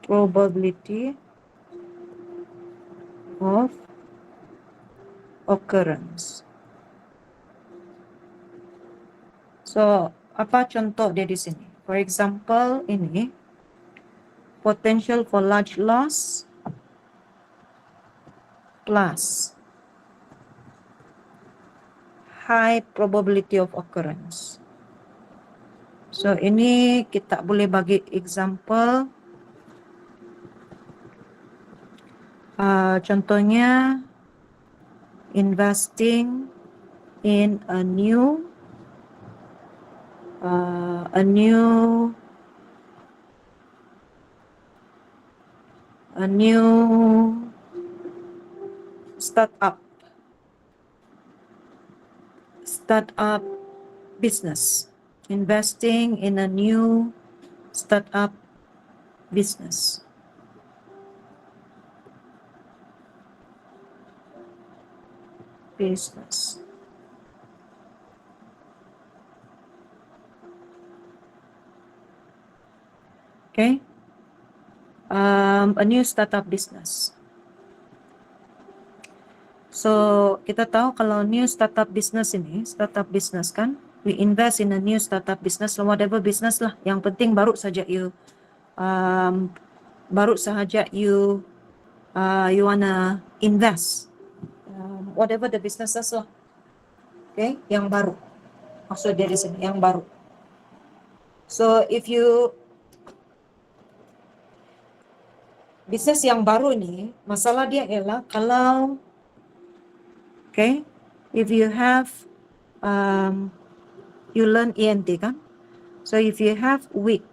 probability of occurrence. So, apa contoh dia di sini? For example, ini potential for large loss plus high probability of occurrence. So, ini kita boleh bagi example. Contohnya, investing in a new startup business. Investing in a new startup business. Okay. A new startup business. So, kita tahu kalau new startup business ini, startup business kan, we invest in a new startup business, whatever business lah. Yang penting baru saja you wanna invest, whatever the businesses lah. Okay, yang baru. Maksud dari sini yang baru. So, if you bisnes yang baru ni, masalah dia ialah kalau if you have you learn ENT kan, so if you have weak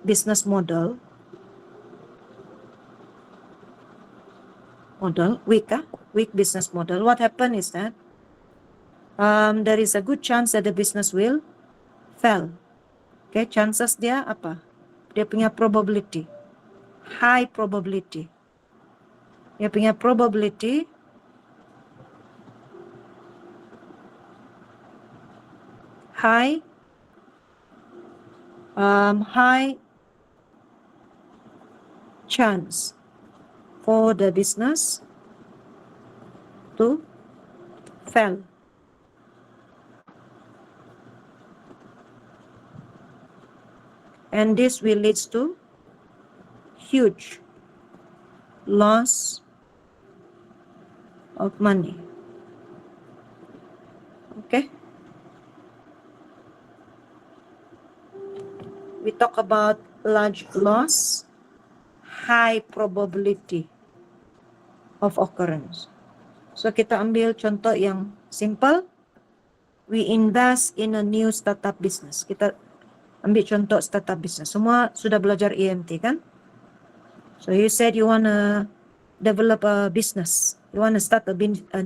business model, weak business model, what happen is that there is a good chance that the business will fail. Okay, chances dia apa? Dia punya probability, high probability. Dia punya probability high chance for the business to fail. And this will lead to huge loss of money. Okay. We talk about large loss, high probability of occurrence. So kita ambil contoh yang simple. We invest in a new startup business. Kita ambil contoh startup business. Semua sudah belajar EMT kan? So you said you want to develop a business. You want to start a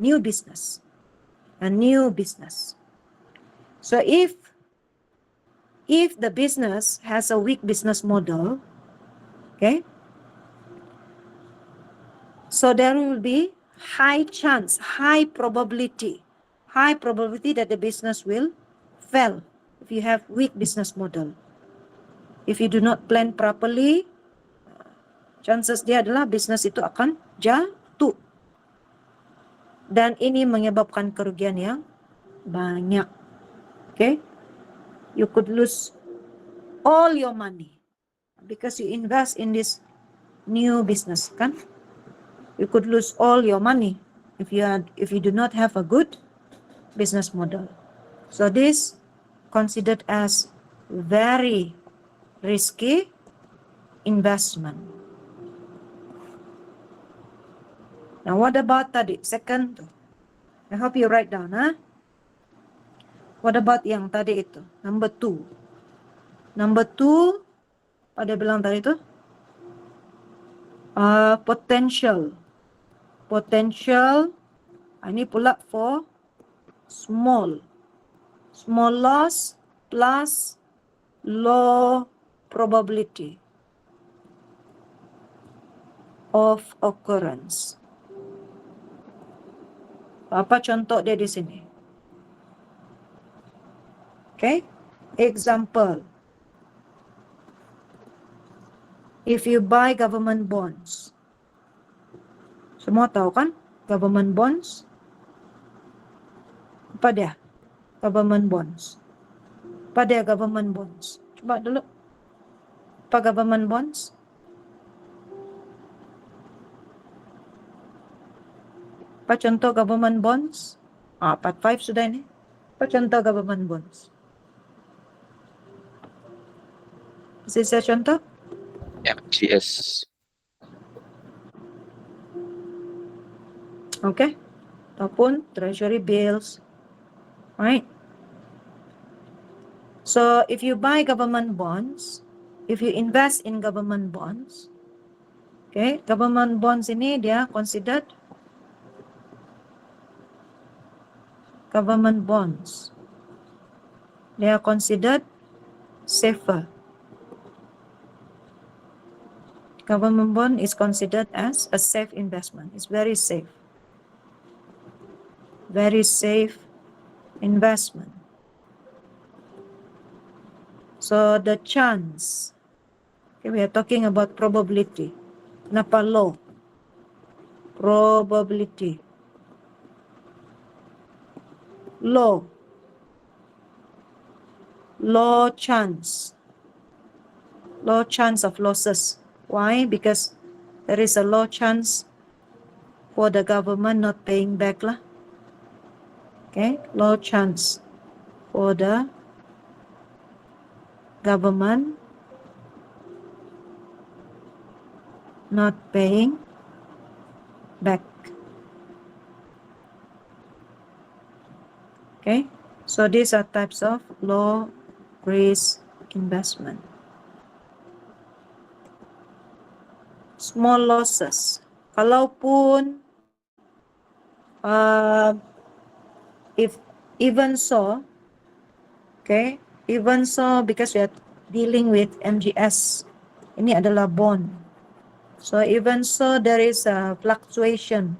new business. A new business. So if the business has a weak business model, okay, so there will be high chance, high probability that the business will fail if you have weak business model. If you do not plan properly, chances dia adalah business itu akan jatuh. Dan ini menyebabkan kerugian yang banyak. Okay? You could lose all your money because you invest in this new business, kan? You could lose all your money if you do not have a good business model. So this considered as very risky investment. Now what about tadi? Second, I hope you write down, huh? What about yang tadi itu? Number 2. Number 2, apa dia bilang tadi itu? Potential. Ini pula for small loss plus low probability of occurrence. Apa contoh dia di sini? Okay, example. If you buy government bonds, semua tahu kan government bonds? Apa dia? Government bonds. Apa dia government bonds? Coba dulu. Apa government bonds? Apa contoh government bonds? Part 5 sudah ini. Apa contoh government bonds? Bisa saya contoh? MGS. Okay. Ataupun treasury bills. Right? So, if you buy government bonds, if you invest in government bonds, okay, government bonds ini dia considered government bonds. They are considered safer. Government bond is considered as a safe investment. It's very safe. Very safe investment. So the chance, okay, we are talking about probability. Kenapa low? Probability. Low. Low chance. Low chance of losses. Why? Because there is a low chance for the government not paying back lah. Okay, low chance for the government not paying back. Okay, so these are types of low risk investment. Small losses. Kalaupun if even so, okay, even so because we are dealing with MGS, ini adalah bond. So even so there is a fluctuations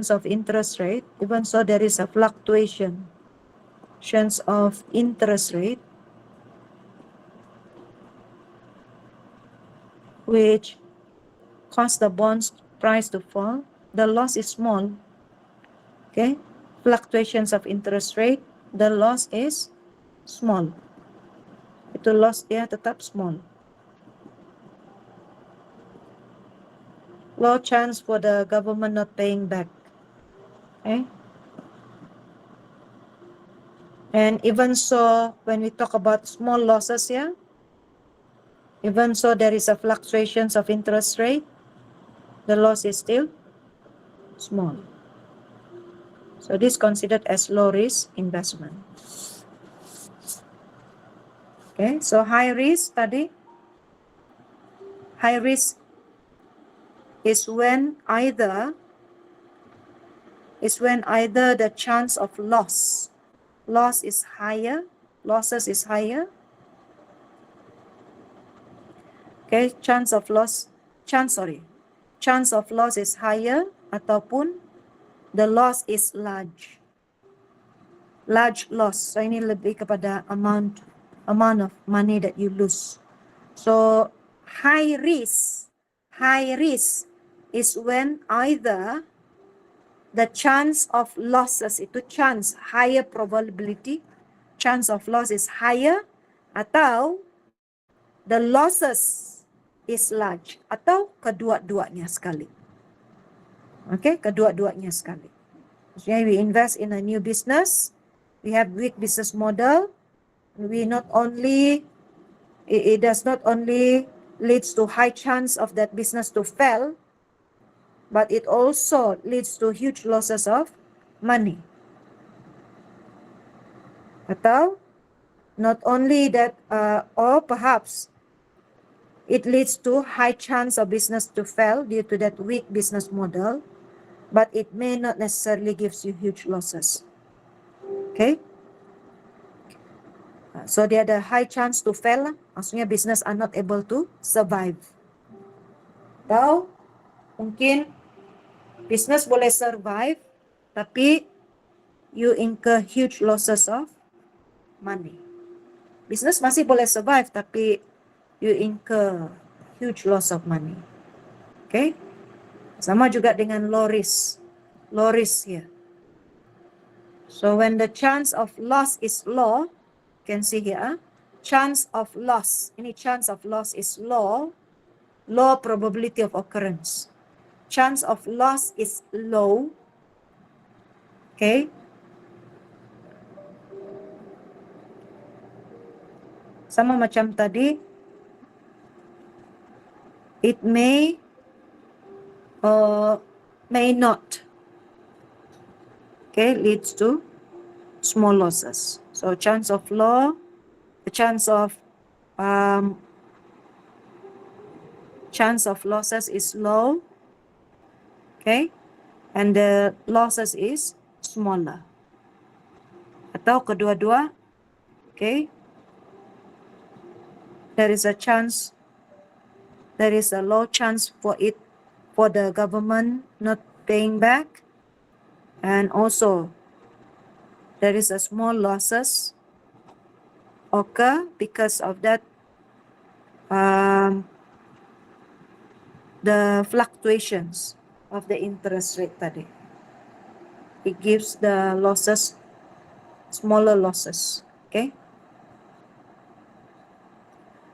of interest rate. Even so there is a fluctuations of interest rate, which cause the bonds price to fall. The loss is small. Okay, fluctuations of interest rate, the loss is small. Itu loss dia tetap small. Low chance for the government not paying back. Okay. And even so, when we talk about small losses here, even so there is a fluctuations of interest rate, the loss is still small. So this is considered as low risk investment. Okay, so high risk tadi. High risk is when either the chance of losses is higher. Okay, chance of loss is higher ataupun the loss is large loss. So ini lebih kepada amount of money that you lose. So high risk is when either the chance of losses itu higher probability, chance of loss is higher, atau the losses is large, atau kedua-duanya sekali. Okay, kedua-duanya sekali. Maksudnya we invest in a new business, we have weak business model, it does not only leads to high chance of that business to fail, but it also leads to huge losses of money. Atau not only that, or perhaps it leads to high chance of business to fail due to that weak business model, but it may not necessarily gives you huge losses. Okay? So dia ada high chance to fail, maksudnya business are not able to survive. Atau mungkin business boleh survive, tapi you incur huge losses of money. Business masih boleh survive, tapi you incur huge loss of money. Okay? Sama juga dengan low risk. Low risk here. So when the chance of loss is low, you can see here, chance of loss. Ini chance of loss is low. Low probability of occurrence. Chance of loss is low. Okay? Sama macam tadi, it may or may not. Okay, leads to small losses. So chance of low, the chance of losses is low. Okay, and the losses is smaller. Atau kedua-dua, okay, there is a low chance for the government not paying back, and also there is a small losses occur because of that the fluctuations of the interest rate tadi. It gives the losses, smaller losses. Okay.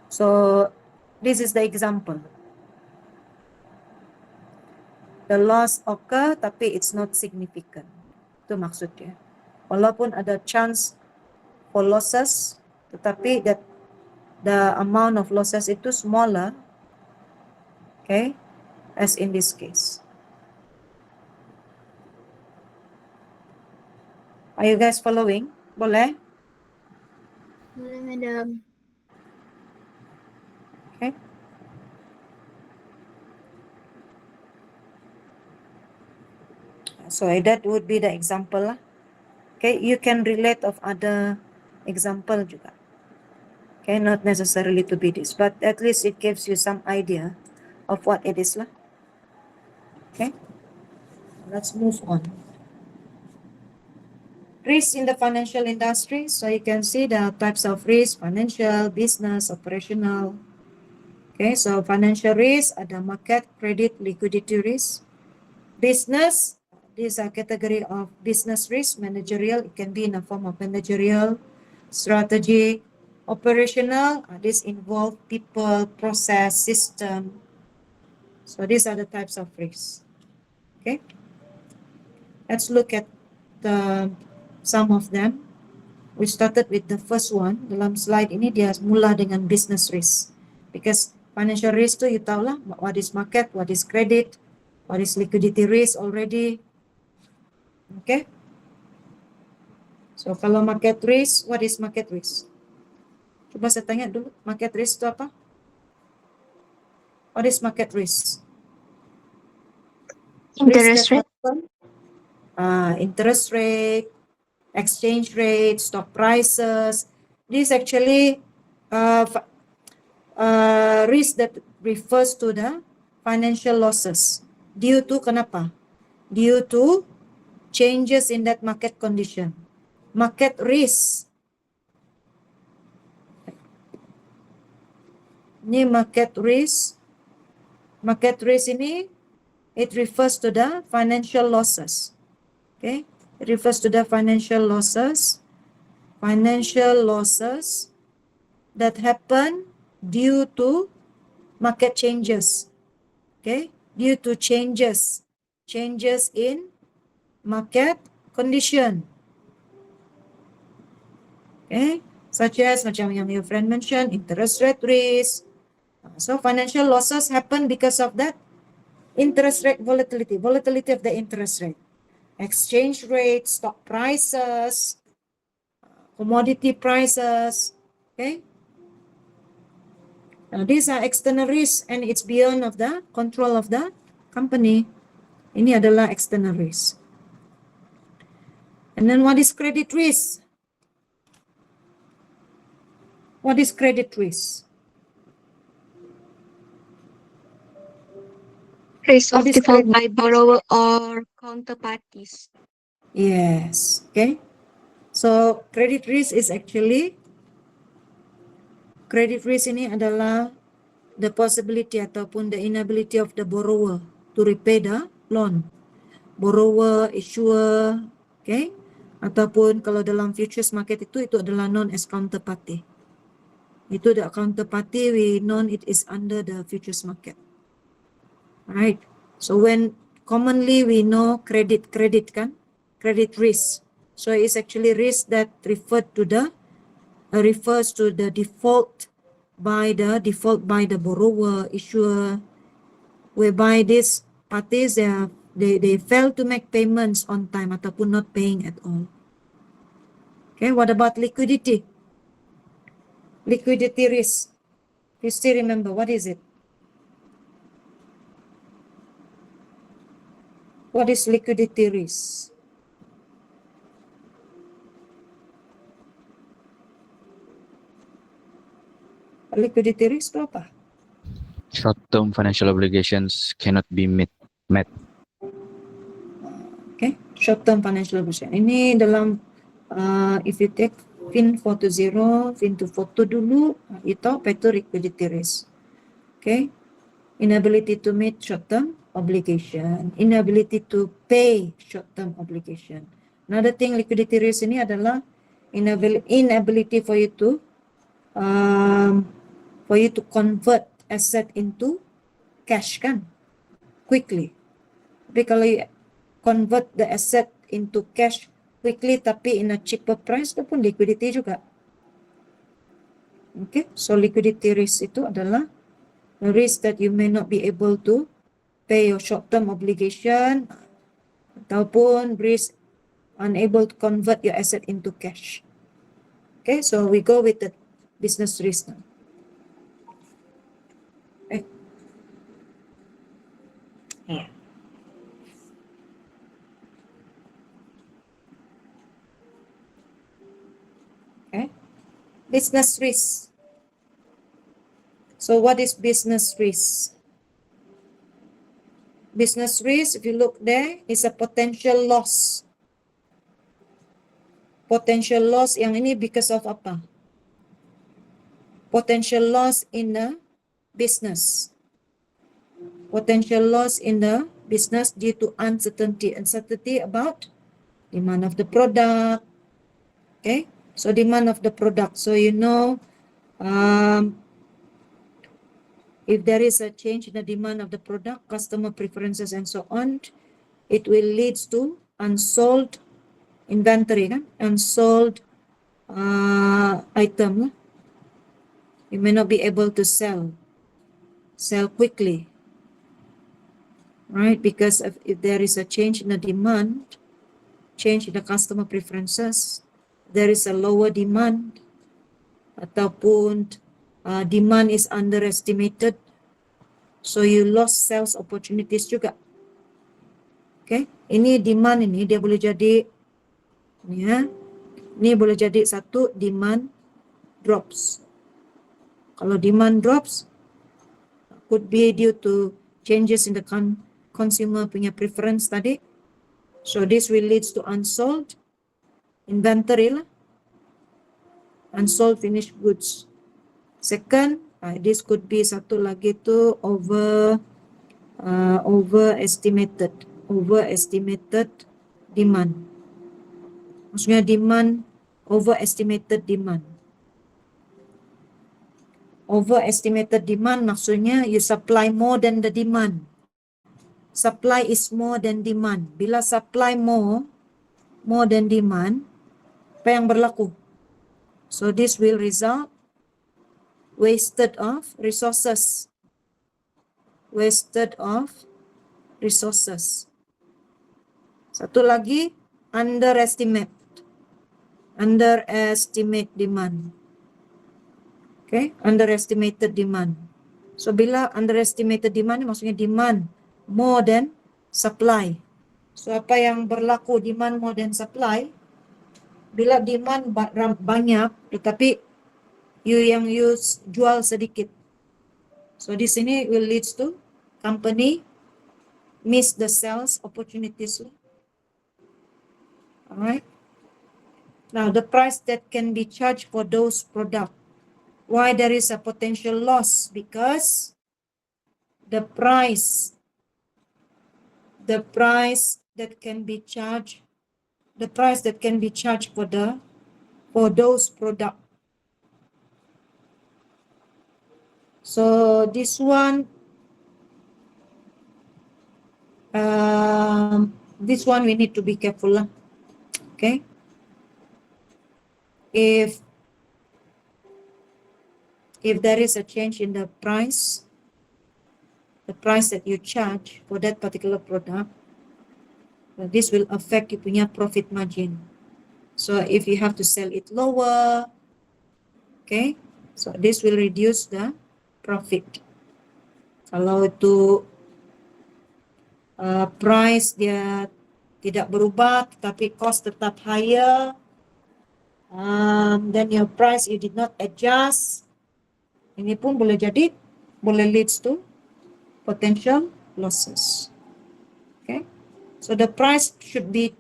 So this is the example. The loss occur tapi it's not significant. Itu maksudnya. Walaupun ada chance for losses, tetapi that the amount of losses itu smaller. Okay, as in this case. Are you guys following? Boleh? Boleh, Madam. Okay. So that would be the example lah. Okay, you can relate of other example juga. Okay, not necessarily to be this, but at least it gives you some idea of what it is lah. Okay, let's move on. Risk in the financial industry. So you can see the types of risk: financial, business, operational. Okay, so financial risk ada market, credit, liquidity risk. Business, these are category of business risk. Managerial, it can be in a form of managerial, strategy. Operational, this involve people, process, system. So these are the types of risks. Okay, let's look at some of them. We started with the first one. Dalam slide ini dia mula dengan business risk, because financial risk tu you tahu lah what is market, what is credit, what is liquidity risk already. Okay. So kalau market risk, what is market risk? Coba saya tanya dulu, market risk itu apa? What is market risk? Interest rate. Interest rate, exchange rate, stock prices. This actually risk that refers to the financial losses due to kenapa? Due to changes in that market condition. Market risk. Ini market risk. Market risk ini, it refers to the financial losses. Okay, it refers to the financial losses. Financial losses that happen due to market changes. Okay, due to changes in market condition. Okay, such as macam yang your friend mentioned, interest rate risk. So financial losses happen because of that interest rate volatility of the interest rate, exchange rate, stock prices, commodity prices. Okay. Now these are external risks and it's beyond of the control of the company. Ini adalah external risk. And then what is credit risk? What is credit risk? Risk of What is default credit? by borrower or counterparties. Yes. Okay. So credit risk is actually, credit risk ini adalah the possibility ataupun the inability of the borrower to repay the loan. Borrower, issuer, okay? Ataupun kalau dalam futures market itu adalah known as counterparty. Itu the counterparty, we known it is under the futures market. Alright. So when commonly we know credit kan, credit risk. So it's actually risk that refers to the default by the borrower, issuer, whereby these parties they fail to make payments on time ataupun not paying at all. Okay, what about liquidity? Liquidity risk. You still remember what is it? What is liquidity risk? Liquidity risk itu apa? Short-term financial obligations cannot be met. Okay, short-term financial obligation. Ini dalam if you take FIN 420, FIN 242 dulu, itu apa itu liquidity risk. Okay, inability to meet short-term obligation, inability to pay short-term obligation. Another thing liquidity risk ini adalah inability for you to convert asset into cash kan, quickly. Tapi kalau you convert the asset into cash quickly tapi in a cheaper price, itu pun liquidity juga. Okay, so liquidity risk itu adalah the risk that you may not be able to pay your short-term obligation ataupun risk unable to convert your asset into cash. Okay, so we go with the business risk now. Okay. Yeah. Okay, business risk. So what is business risk? Business risk, if you look there, is a potential loss. Potential loss yang ini because of apa? Potential loss in the business. Potential loss in the business due to uncertainty about demand of the product. Okay, so demand of the product. So you know, if there is a change in the demand of the product, customer preferences and so on, it will lead to unsold inventory, unsold item. You may not be able to sell quickly, right? Because if there is a change in the demand, change in the customer preferences, there is a lower demand ataupun demand is underestimated, so you lost sales opportunities juga. Okay, ini demand ini dia boleh jadi ini boleh jadi satu demand drops. Kalau demand drops could be due to changes in the consumer punya preference tadi, so this will lead to unsold inventory lah, unsold finished goods. Second, this could be satu lagi tu overestimated demand. Maksudnya demand, overestimated demand. Overestimated demand maksudnya you supply more than the demand. Supply is more than demand. Bila supply more than demand, apa yang berlaku? So this will result wasted of resources. Satu lagi, underestimate demand. Okay, underestimated demand. So bila underestimated demand maksudnya demand more than supply. So apa yang berlaku demand more than supply? Bila demand banyak tetapi you jual sedikit. So di sini will lead to company miss the sales opportunities. Alright. Now, the price that can be charged for those products. Why there is a potential loss? Because the price that can be charged, for those products. So this one we need to be careful lah. Okay, if there is a change in the price that you charge for that particular product, this will affect you punya profit margin. So if you have to sell it lower, okay, so this will reduce the profit. Kalau itu price dia tidak berubah tetapi cost tetap higher, then your price you did not adjust, ini pun boleh leads to potential losses. Okay, so the price should be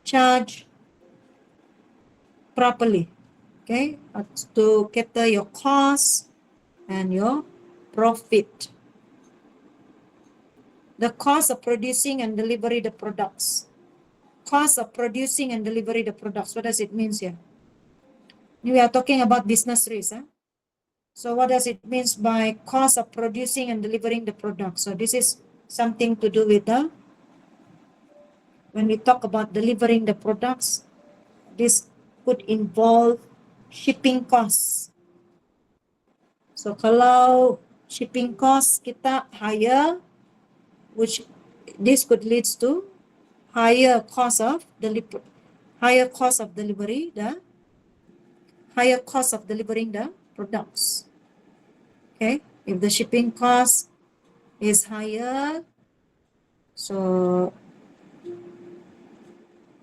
charged properly, okay, to cater your cost and your profit. The cost of producing and delivery the products. Cost of producing and delivery the products. What does it mean here? We are talking about business risk. So what does it mean by cost of producing and delivering the product? So this is something to do with when we talk about delivering the products, this could involve shipping costs. So kalau shipping costs kita higher, which this could lead to higher cost of delivering the products. Okay, if the shipping cost is higher, so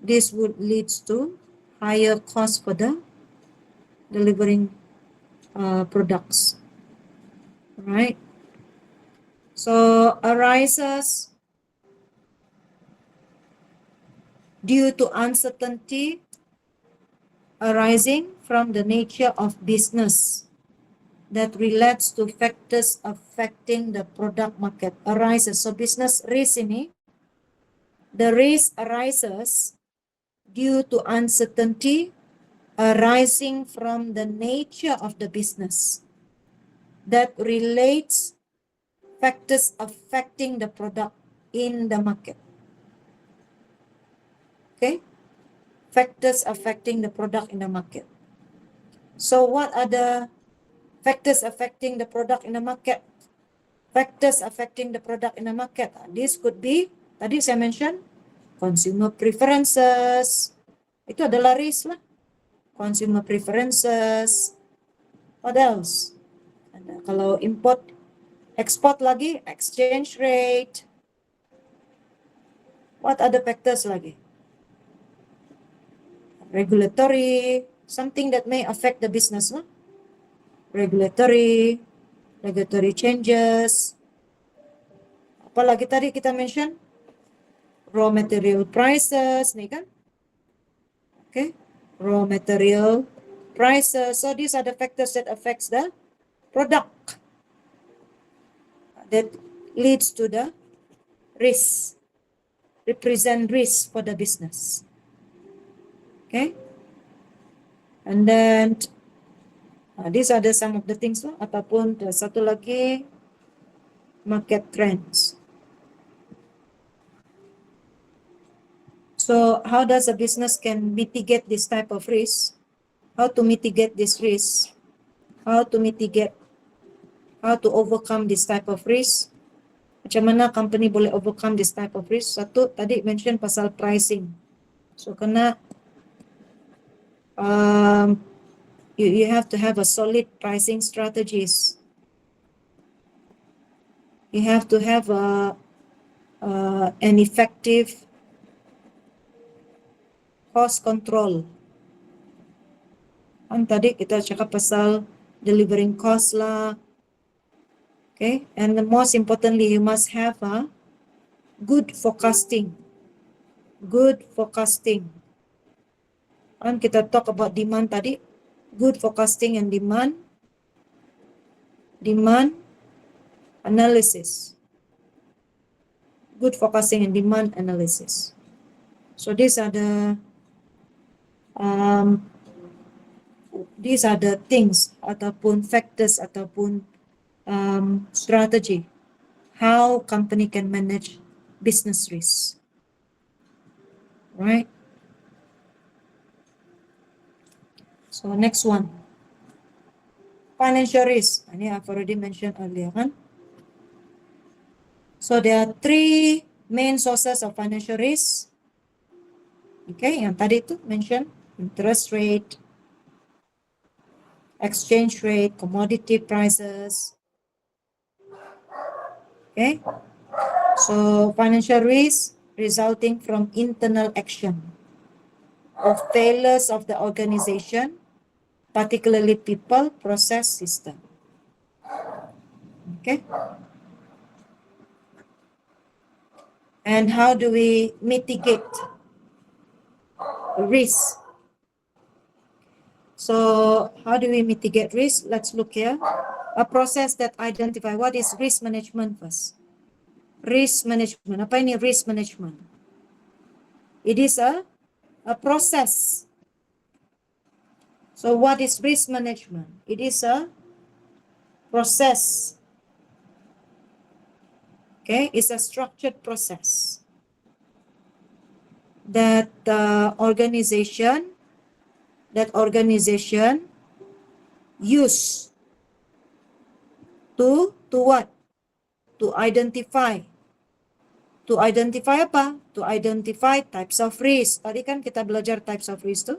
this would lead to higher cost for the delivering products. Right. So arises due to uncertainty arising from the nature of business that relates to factors affecting the product market. Arises. So business risk ini, the risk arises due to uncertainty arising from the nature of the business that relates factors affecting the product in the market. Okay, factors affecting the product in the market. So what are the factors affecting the product in the market? Factors affecting the product in the market. This could be, tadi saya mention, consumer preferences. Itu adalah risk lah. Consumer preferences. What else? Ada, kalau import, export lagi, exchange rate. What other factors lagi? Regulatory, something that may affect the business, no? Regulatory changes. Apalagi tadi kita mention raw material prices, nih kan? Okay, raw material prices. So these are the factors that affects the product, that leads to the risk, represent risk for the business. Okay, and then these are some of the things lah. Ataupun satu lagi, market trends. So how does a business can mitigate this type of risk? How to mitigate this risk? How to overcome this type of risk? Macam mana company boleh overcome this type of risk? Satu, tadi mention pasal pricing. So kena you have to have a solid pricing strategies. You have to have an effective cost control. Kan tadi kita cakap pasal delivering cost lah. Okay, and the most importantly, you must have a good forecasting. Good forecasting. Kan kita talk about demand tadi, good forecasting and demand analysis. Good forecasting and demand analysis. So these are the things ataupun factors ataupun strategy how company can manage business risk. Right? So next one. Financial risk. Ini I've already mentioned earlier kan. So there are three main sources of financial risk. Okay, yang tadi itu mention interest rate, exchange rate, commodity prices. Okay, so financial risk resulting from internal action or failures of the organization, particularly people, process, system. Okay. And how do we mitigate risk? So how do we mitigate risk? Let's look here. A process that identify what is risk management first. Risk management. Apa ini risk management? It is a process. So what is risk management? It is a process. Okay, it's a structured process that organization use to what? To identify apa? To identify types of risk. Tadi kan kita belajar types of risk tuh.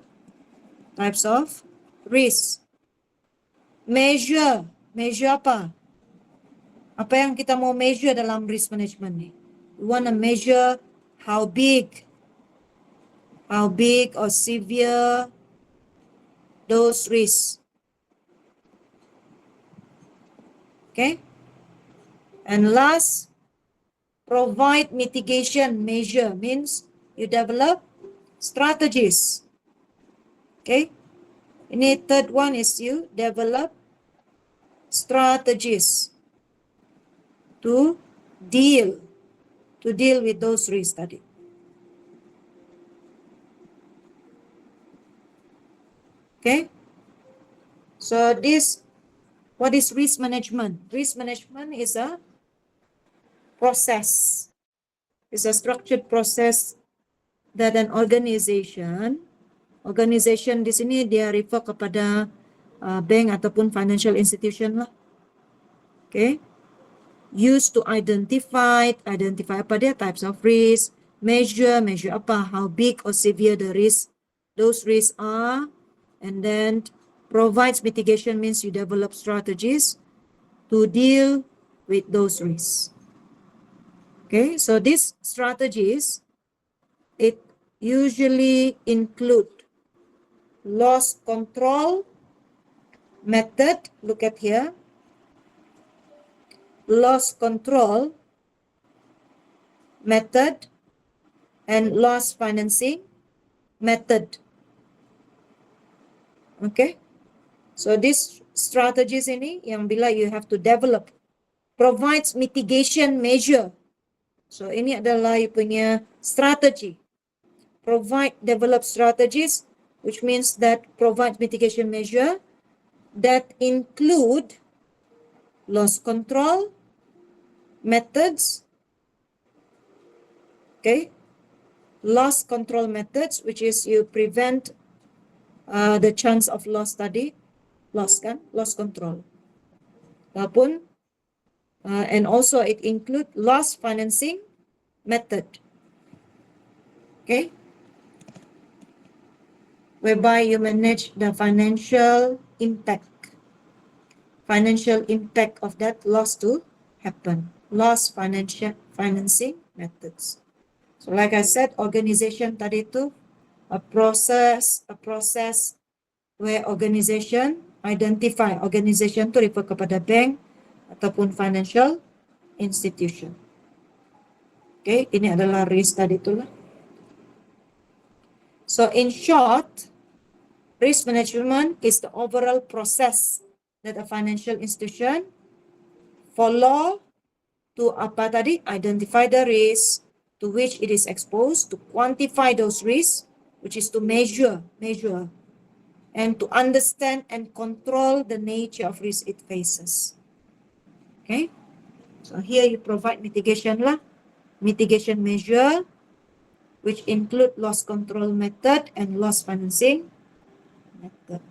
Types of risk. Measure apa? Apa yang kita mau measure dalam risk management nih? We want to measure how big or severe those risks. Okay? And last, provide mitigation measure means you develop strategies. Okay? Ini third one is you develop strategies to deal with those risks tadi. Okay? So what is risk management? Risk management is a process. It's a structured process that an organization di sini dia refer kepada bank ataupun financial institution lah. Okay? Used to identify apa dia types of risk, measure apa, how big or severe the risk, those risks are, and then provides mitigation means you develop strategies to deal with those risks. Okay, so these strategies, it usually include loss control method, look at here, loss control method and loss financing method. Okay, so these strategies ini yang bila you have to develop provides mitigation measure. So ini adalah you punya strategi. Develop strategies which means that provide mitigation measure that include loss control methods. Okay, loss control methods which is you prevent the chance of loss tadi, loss control. Ataupun and also it include loss financing method. Okay, whereby you manage the financial impact of that loss to happen. Loss financing methods. So like I said, organization tadi itu a process where organization identify. Organization tu refer kepada bank ataupun financial institution. Okay, ini adalah risk tadi itulah. So in short, Risk management is the overall process that a financial institution follow to apa tadi? Identify the risk to which it is exposed, to quantify those risks, which is to measure, and to understand and control the nature of risk it faces. Okay, so here you provide mitigation measure, which include loss control method and loss financing method.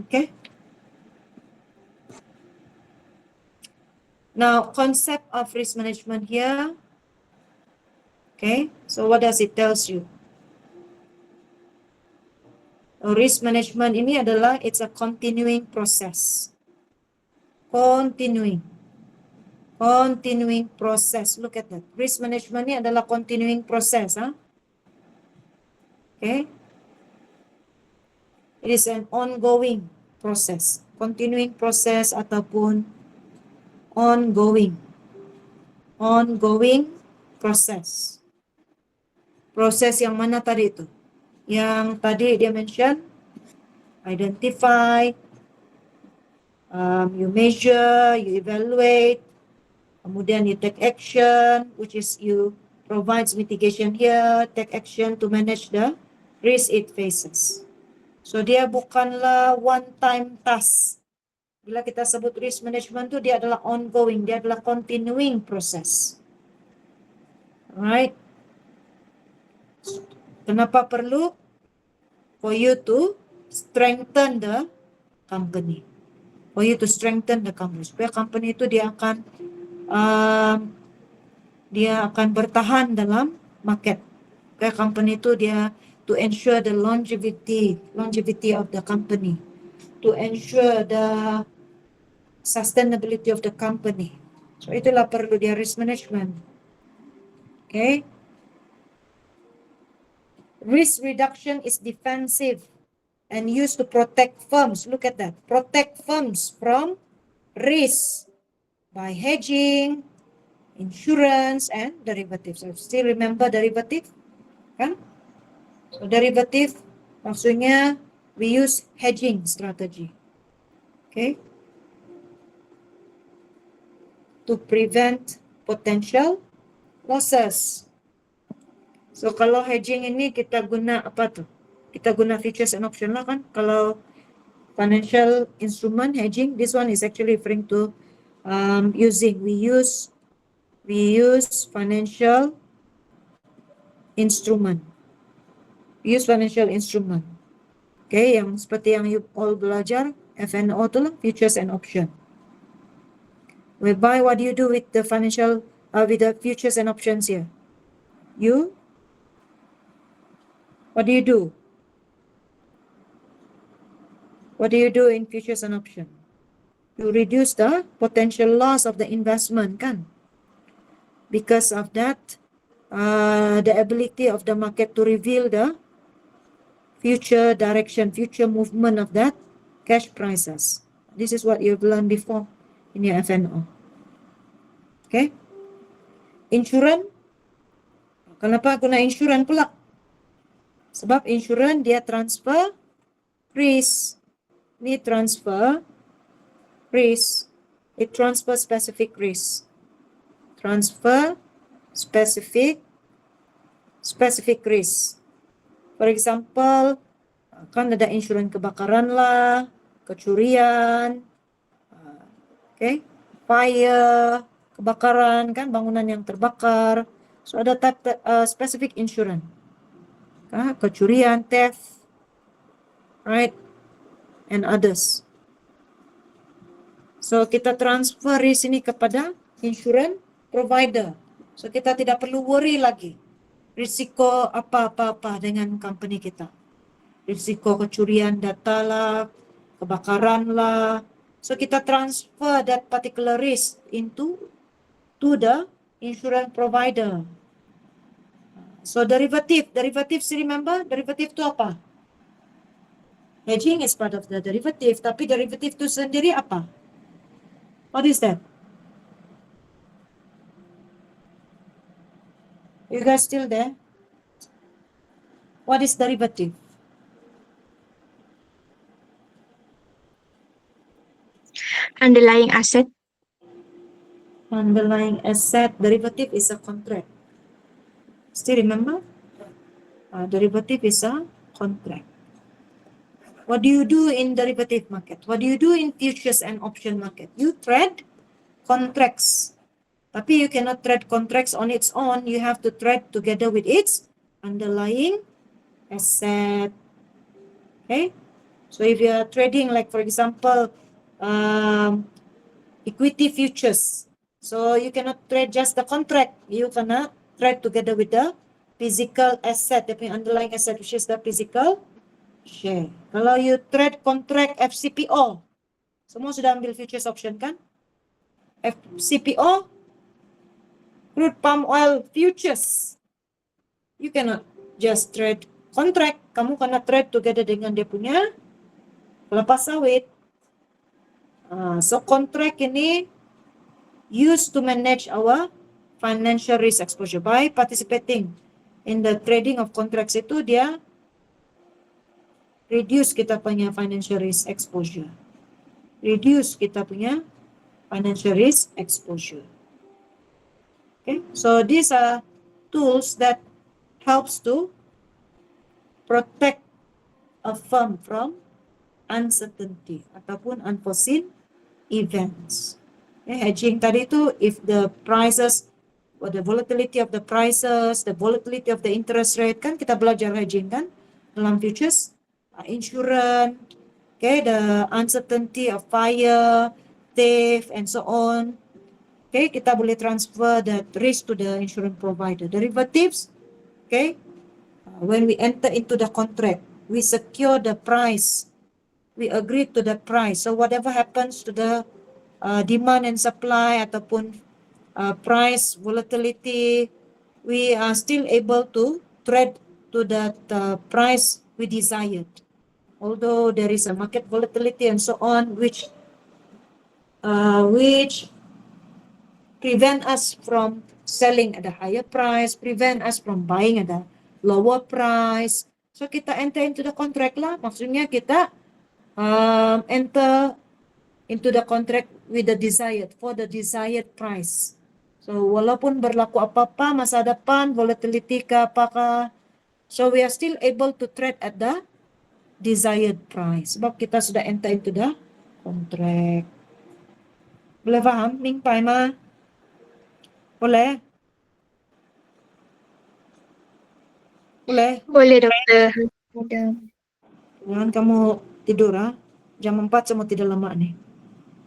Okay. Now, concept of risk management here. Okay, so what does it tells you? Risk management ini adalah it's a continuing process. Continuing process. Look at that. Risk management ini adalah continuing process. Okay. It is an ongoing process. Continuing process ataupun ongoing process. Proses yang mana tadi itu? Yang tadi dia mention, identify, you measure, you evaluate, kemudian you take action, which is you provides mitigation here, take action to manage the risk it faces. So dia bukanlah one time task. Bila kita sebut risk management tu dia adalah ongoing, dia adalah continuing process. Alright. Kenapa perlu? For you to strengthen the company. For you to strengthen the company. Supaya company itu dia akan bertahan dalam market. Supaya company itu dia to ensure the longevity of the company. To ensure the sustainability of the company. So itulah perlu dia risk management. Okay. Risk reduction is defensive and used to protect firms. Look at that. Protect firms from risk by hedging, insurance, and derivatives. So still remember derivative? Kan? So derivative maksudnya we use hedging strategy. Okay? To prevent potential losses. So kalau hedging ini kita guna apa tuh? Kita guna futures and option lah kan. Kalau financial instrument hedging, this one is actually referring to we use financial instrument. We use financial instrument. Okay, yang seperti yang you all belajar F&O tu lah, futures and option. Whereby what do you do with the financial with the futures and options here? What do you do? What do you do in futures and option? You reduce the potential loss of the investment, kan? Because of that, the ability of the market to reveal the future direction, future movement of that cash prices. This is what you've learned before in your F&O. Okay? Insurance. Kenapa guna insurance pula? Sebab insurance dia transfer risk. Ni transfer risk. It transfer specific risk. Transfer specific risk. For example, kan ada insurance kebakaran lah, kecurian, okay, fire, kebakaran kan, bangunan yang terbakar. So ada type specific insurance. Kecurian, theft, right, and others. So kita transfer risk ini kepada insurance provider. So kita tidak perlu worry lagi risiko apa-apa dengan company kita. Risiko kecurian data lah, kebakaran lah. So kita transfer that particular risk to the insurance provider. So derivative, remember derivative itu apa? Hedging is part of the derivative, tapi derivative itu sendiri apa? What is that? You guys still there? What is derivative? Underlying asset. Underlying asset. Derivative is a contract. Still remember? Derivative is a contract. What do you do in derivative market? What do you do in futures and option market? You trade contracts. Tapi you cannot trade contracts on its own. You have to trade together with its underlying asset. Okay? So if you are trading, like for example, equity futures, so you cannot trade just the contract. You cannot trade together with the physical asset, the underlying asset, which is the physical share. Kalau you trade contract FCPO, semua sudah ambil futures option kan? FCPO, crude palm oil futures. You cannot just trade contract. Kamu kena trade together dengan dia punya kelapa sawit. So contract ini used to manage our financial risk exposure. By participating in the trading of contracts itu dia reduce kita punya financial risk exposure. Reduce kita punya financial risk exposure. Okay, so these are tools that helps to protect a firm from uncertainty ataupun unforeseen events. Okay, hedging tadi itu, if the prices or the volatility of the prices, the volatility of the interest rate, kan kita belajar hedging kan dalam futures, insurance, okay, the uncertainty of fire, theft, and so on. Okay, kita boleh transfer that risk to the insurance provider. Derivatives, okay, when we enter into the contract, we secure the price. We agree to the price. So whatever happens to the demand and supply ataupun price volatility, we are still able to trade to that price we desired. Although there is a market volatility and so on, which prevent us from selling at a higher price, prevent us from buying at a lower price. So kita enter into the contract lah. Maksudnya kita enter into the contract with the desired, for the desired price. So walaupun berlaku apa-apa masa depan, volatility ke apakah, so we are still able to trade at the desired price. Sebab kita sudah enter into the contract. Boleh faham? Mingpai ma? Boleh? Boleh? Boleh, doktor. Jangan kamu tidur, jam 4 semua tidak lama nih.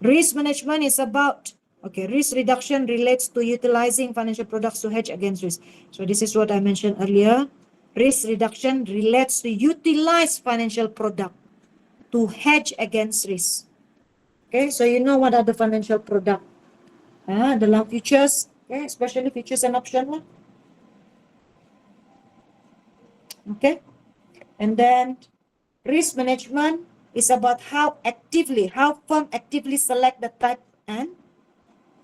Risk management is about, okay, risk reduction relates to utilizing financial products to hedge against risk. So this is what I mentioned earlier. Risk reduction relates to utilize financial product to hedge against risk. Okay, so you know what are the financial product? Dalam futures, okay, especially futures and option lah. Okay, and then risk management is about how firm actively select the type and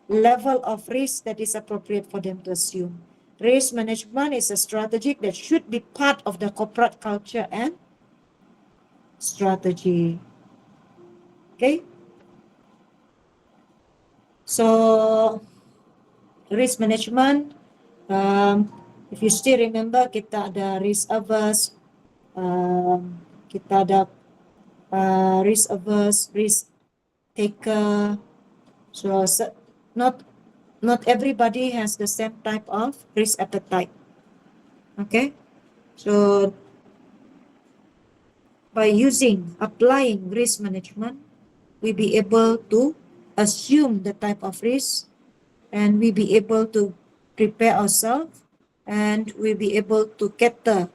level of risk that is appropriate for them to assume. Risk management is a strategy that should be part of the corporate culture and strategy. Okay, so risk management, if you still remember, kita ada risk averse, kita ada risk averse, risk taker. So not everybody has the same type of risk appetite. Okay, so by applying risk management, we be able to assume the type of risk, and we be able to prepare ourselves, and we be able to cater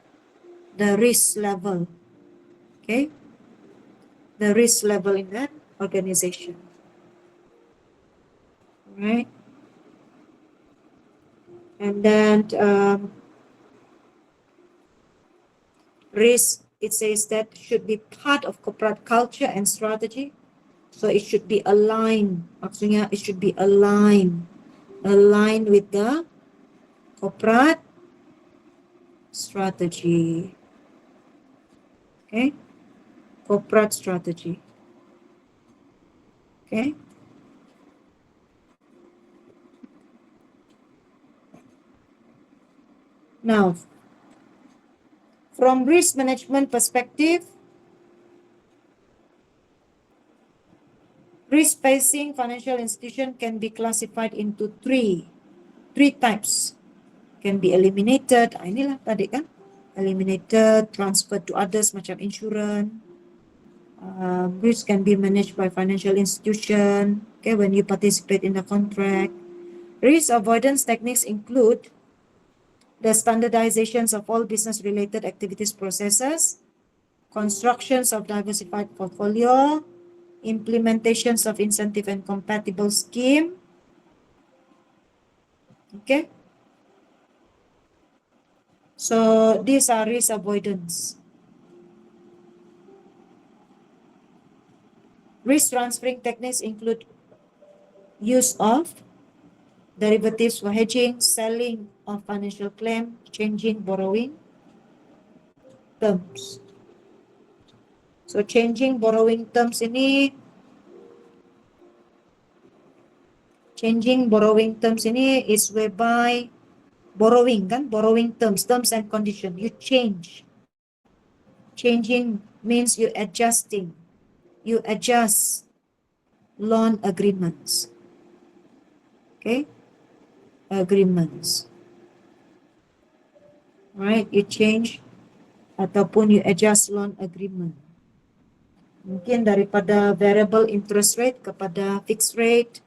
the risk level. Okay, the risk level in that organization. Right, and then risk, it says that should be part of corporate culture and strategy. So it should be aligned. Maksudnya it should be aligned with the corporate strategy. Okay, corporate strategy. Okay. Now, from risk management perspective, risk-facing financial institution can be classified into three types. Can be eliminated, inilah tadi kan, eliminated, transferred to others macam insurance. Risk can be managed by financial institution, okay, when you participate in the contract. Risk avoidance techniques include the standardizations of all business-related activities processes, constructions of diversified portfolio, implementations of incentive and compatible scheme. Okay. So these are risk avoidance. Risk transferring techniques include use of derivatives for hedging, selling of financial claim, changing borrowing terms. So changing borrowing terms ini is whereby borrowing terms and condition you change. Changing means you adjust loan agreements. Okay, agreements. Right, you change ataupun you adjust loan agreement. Mungkin daripada variable interest rate kepada fixed rate.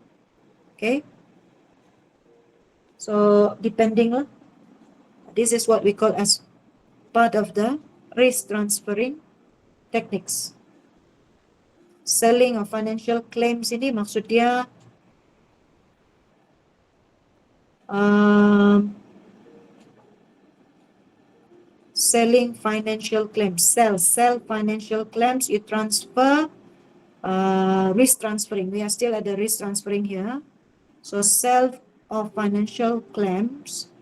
Okay, so depending on, this is what we call as part of the risk transferring techniques. Selling of financial claims ini maksud dia selling financial claims, sell financial claims, you transfer, risk transferring. We are still at the risk transferring here. So sell of financial claims,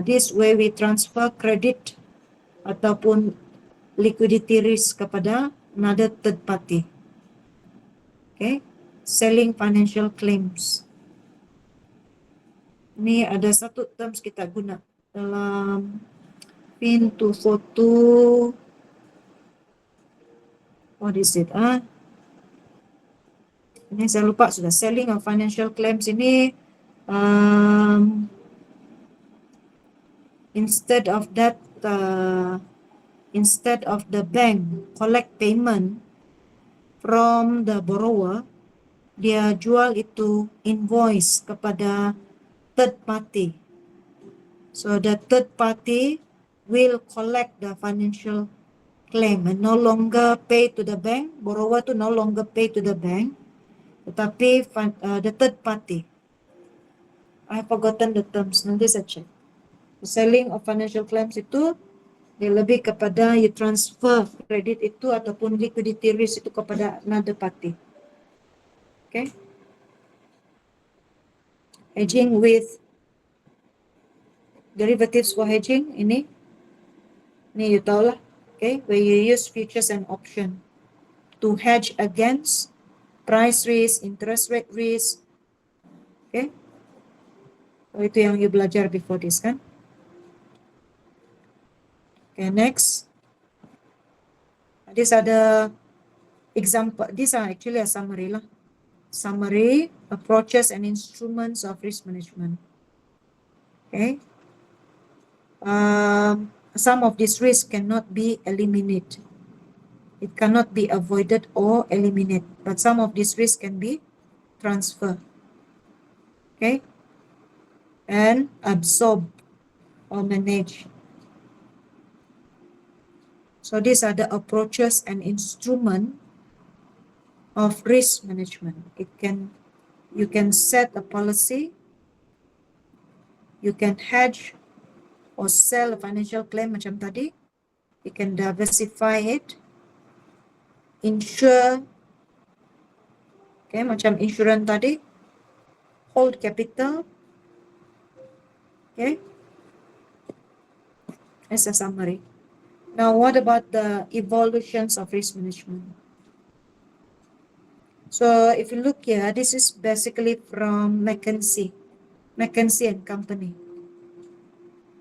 this way we transfer credit ataupun liquidity risk kepada another third party. Okay, selling financial claims. Ini ada satu terms kita guna dalam PIN 242. What is it? Ini saya lupa sudah. Selling of financial claims ini instead of the bank collect payment from the borrower, dia jual itu invoice kepada third party. So the third party will collect the financial claim and no longer pay to the bank. Borrower to no longer pay to the bank, tetapi the third party. I have forgotten the terms. Nanti saya check. Selling of financial claims itu dia lebih kepada you transfer kredit itu ataupun liquidity risk itu kepada another party. Okay. Hedging with derivatives for hedging ini you tahu lah. Okay, where you use futures and option to hedge against price risk, interest rate risk. Okay, so itu yang you belajar before this kan. Okay, next. These are the example. These are actually a summary lah. Summary, approaches and instruments of risk management. Okay. Some of these risks cannot be eliminated. It cannot be avoided or eliminated, but some of these risks can be transferred. Okay. And absorbed or managed. So these are the approaches and instrument of risk management. You can set a policy, you can hedge or sell a financial claim macam tadi, you can diversify it, insure, okay, macam insurance tadi, hold capital, okay, as a summary. Now, what about the evolutions of risk management? So if you look here, this is basically from McKinsey and Company.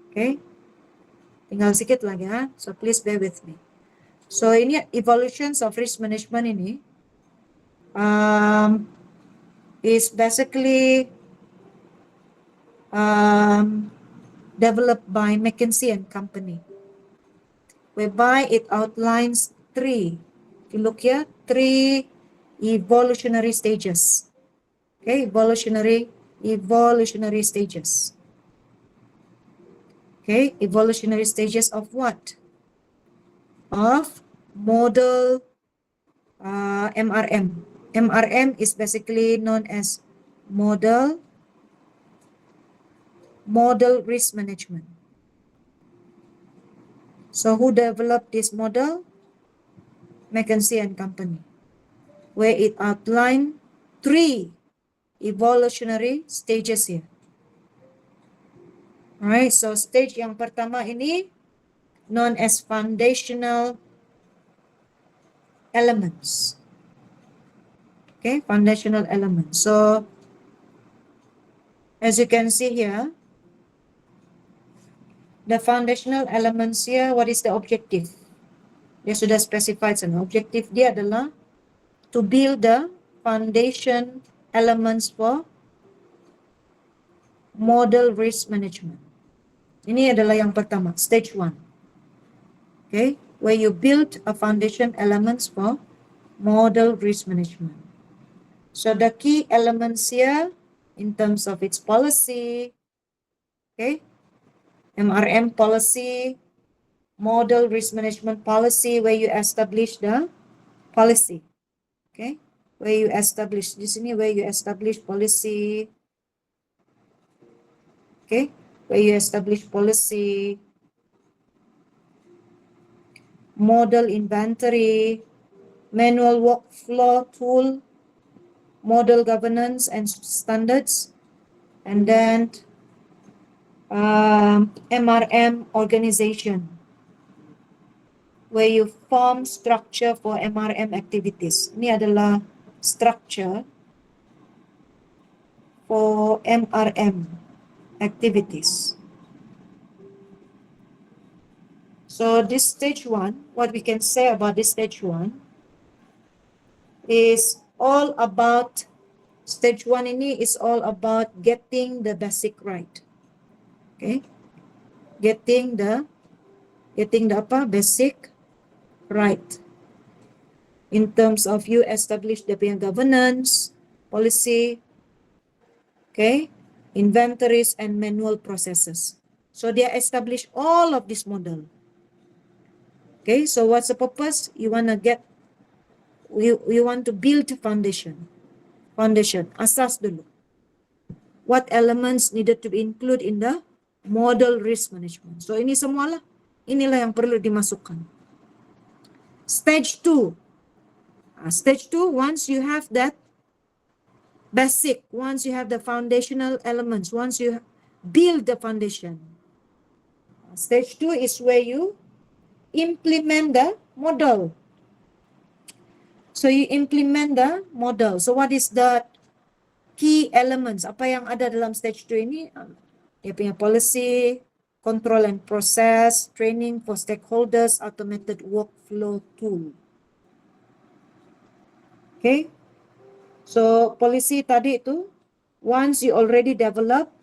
Okay, tinggal sedikit lagi ya. So please bear with me. So ini evolutions of risk management ini is basically developed by McKinsey and Company, whereby it outlines three. If you look here, three evolutionary stages. Okay, evolutionary stages. Okay, evolutionary stages of what? Of model MRM. MRM is basically known as model risk management. So who developed this model? McKinsey and Company, where it outlined three evolutionary stages here. Alright, so stage yang pertama ini known as foundational elements. Okay, foundational elements. So as you can see here, the foundational elements here, what is the objective? Dia sudah specified sana. Objektif dia adalah to build the foundation elements for model risk management. Ini adalah yang pertama, stage 1. Okay, where you build a foundation elements for model risk management. So the key elements here in terms of its policy, okay, MRM policy, model risk management policy, where you establish the policy, okay, where you establish di sini, where you establish policy, okay, where you establish policy, model inventory, manual workflow tool, model governance and standards, and then MRM organization, where you form structure for MRM activities. Ini adalah structure for MRM activities. So this stage 1, what we can say about this stage 1 is all about, stage 1 ini is all about getting the basic right. Okay, getting the apa, basic right in terms of you establish the governance, policy, okay, inventories and manual processes. So they establish all of this model. Okay, so what's the purpose? You want to get, you want to build foundation, asas dulu. What elements needed to be included in the model risk management. So ini semualah, inilah yang perlu dimasukkan. Stage 2. Stage 2, once you have that basic, once you have the foundational elements, once you build the foundation, stage 2 is where you implement the model. So you implement the model. So what is the key elements? Apa yang ada dalam stage 2 ini? Dia punya policy, control and process, training for stakeholders, automated workflow tool. Okay. So policy tadi itu, once you already develop,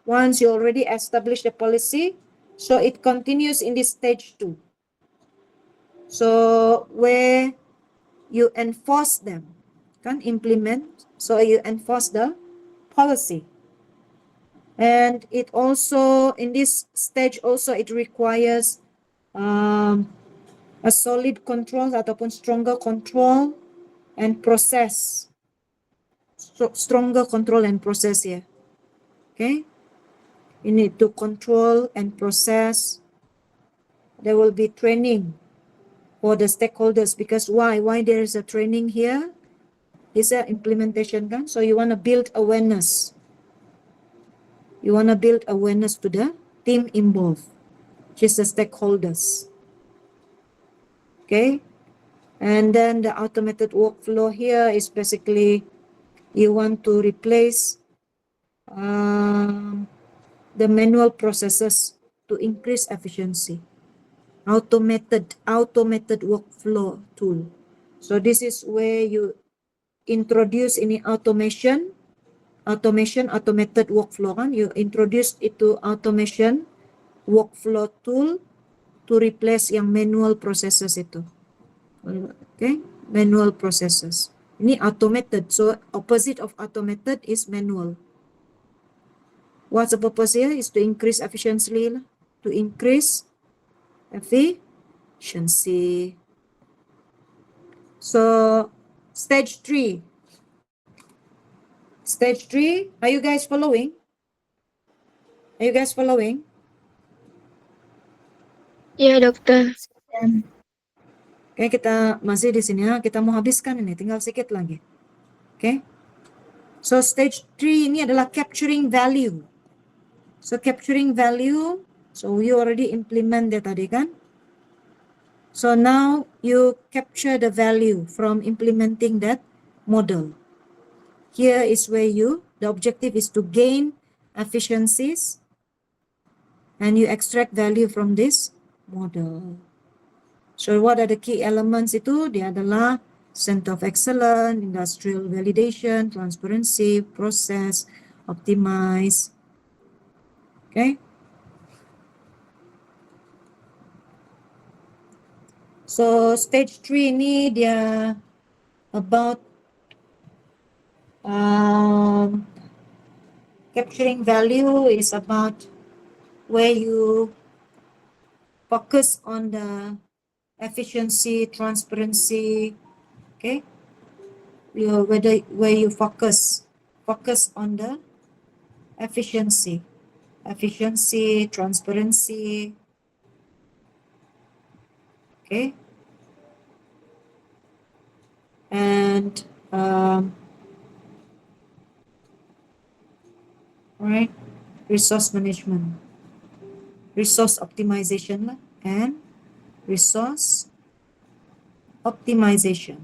once you already establish the policy, so it continues in this stage 2. So where you enforce them, kan, implement, so you enforce the policy. And it also, in this stage also, it requires a solid control ataupun stronger control and process. Stronger control and process here. Okay. You need to control and process. There will be training for the stakeholders, because why there is a training here? Is a implementation kan? So you want to build awareness. You want to build awareness to the team involved, which is the stakeholders. Okay. And then the automated workflow here is basically you want to replace the manual processes to increase efficiency. Automated workflow tool. So this is where you introduce any automated workflow kan. You introduce itu automation workflow tool to replace yang manual processes itu. Okay, manual processes. Ini automated. So opposite of automated is manual. What's the purpose here? Is to increase efficiency. To increase efficiency. So stage 3. Stage 3, are you guys following? Are you guys following? Ya, dokter. Oke, kita masih di sini ya. Kita mau habiskan ini, tinggal sedikit lagi. Oke. So stage 3 ini adalah capturing value. So capturing value, so you already implement that tadi kan? So now you capture the value from implementing that model. Here is where the objective is to gain efficiencies and you extract value from this model. So what are the key elements itu? Dia adalah center of excellence, industrial validation, transparency, process, optimize. Okay. So stage 3 ini dia about capturing value is about where you focus on the efficiency, transparency, okay? Where you focus on the efficiency, transparency, okay? And all right, resource management, resource optimization, and resource optimization.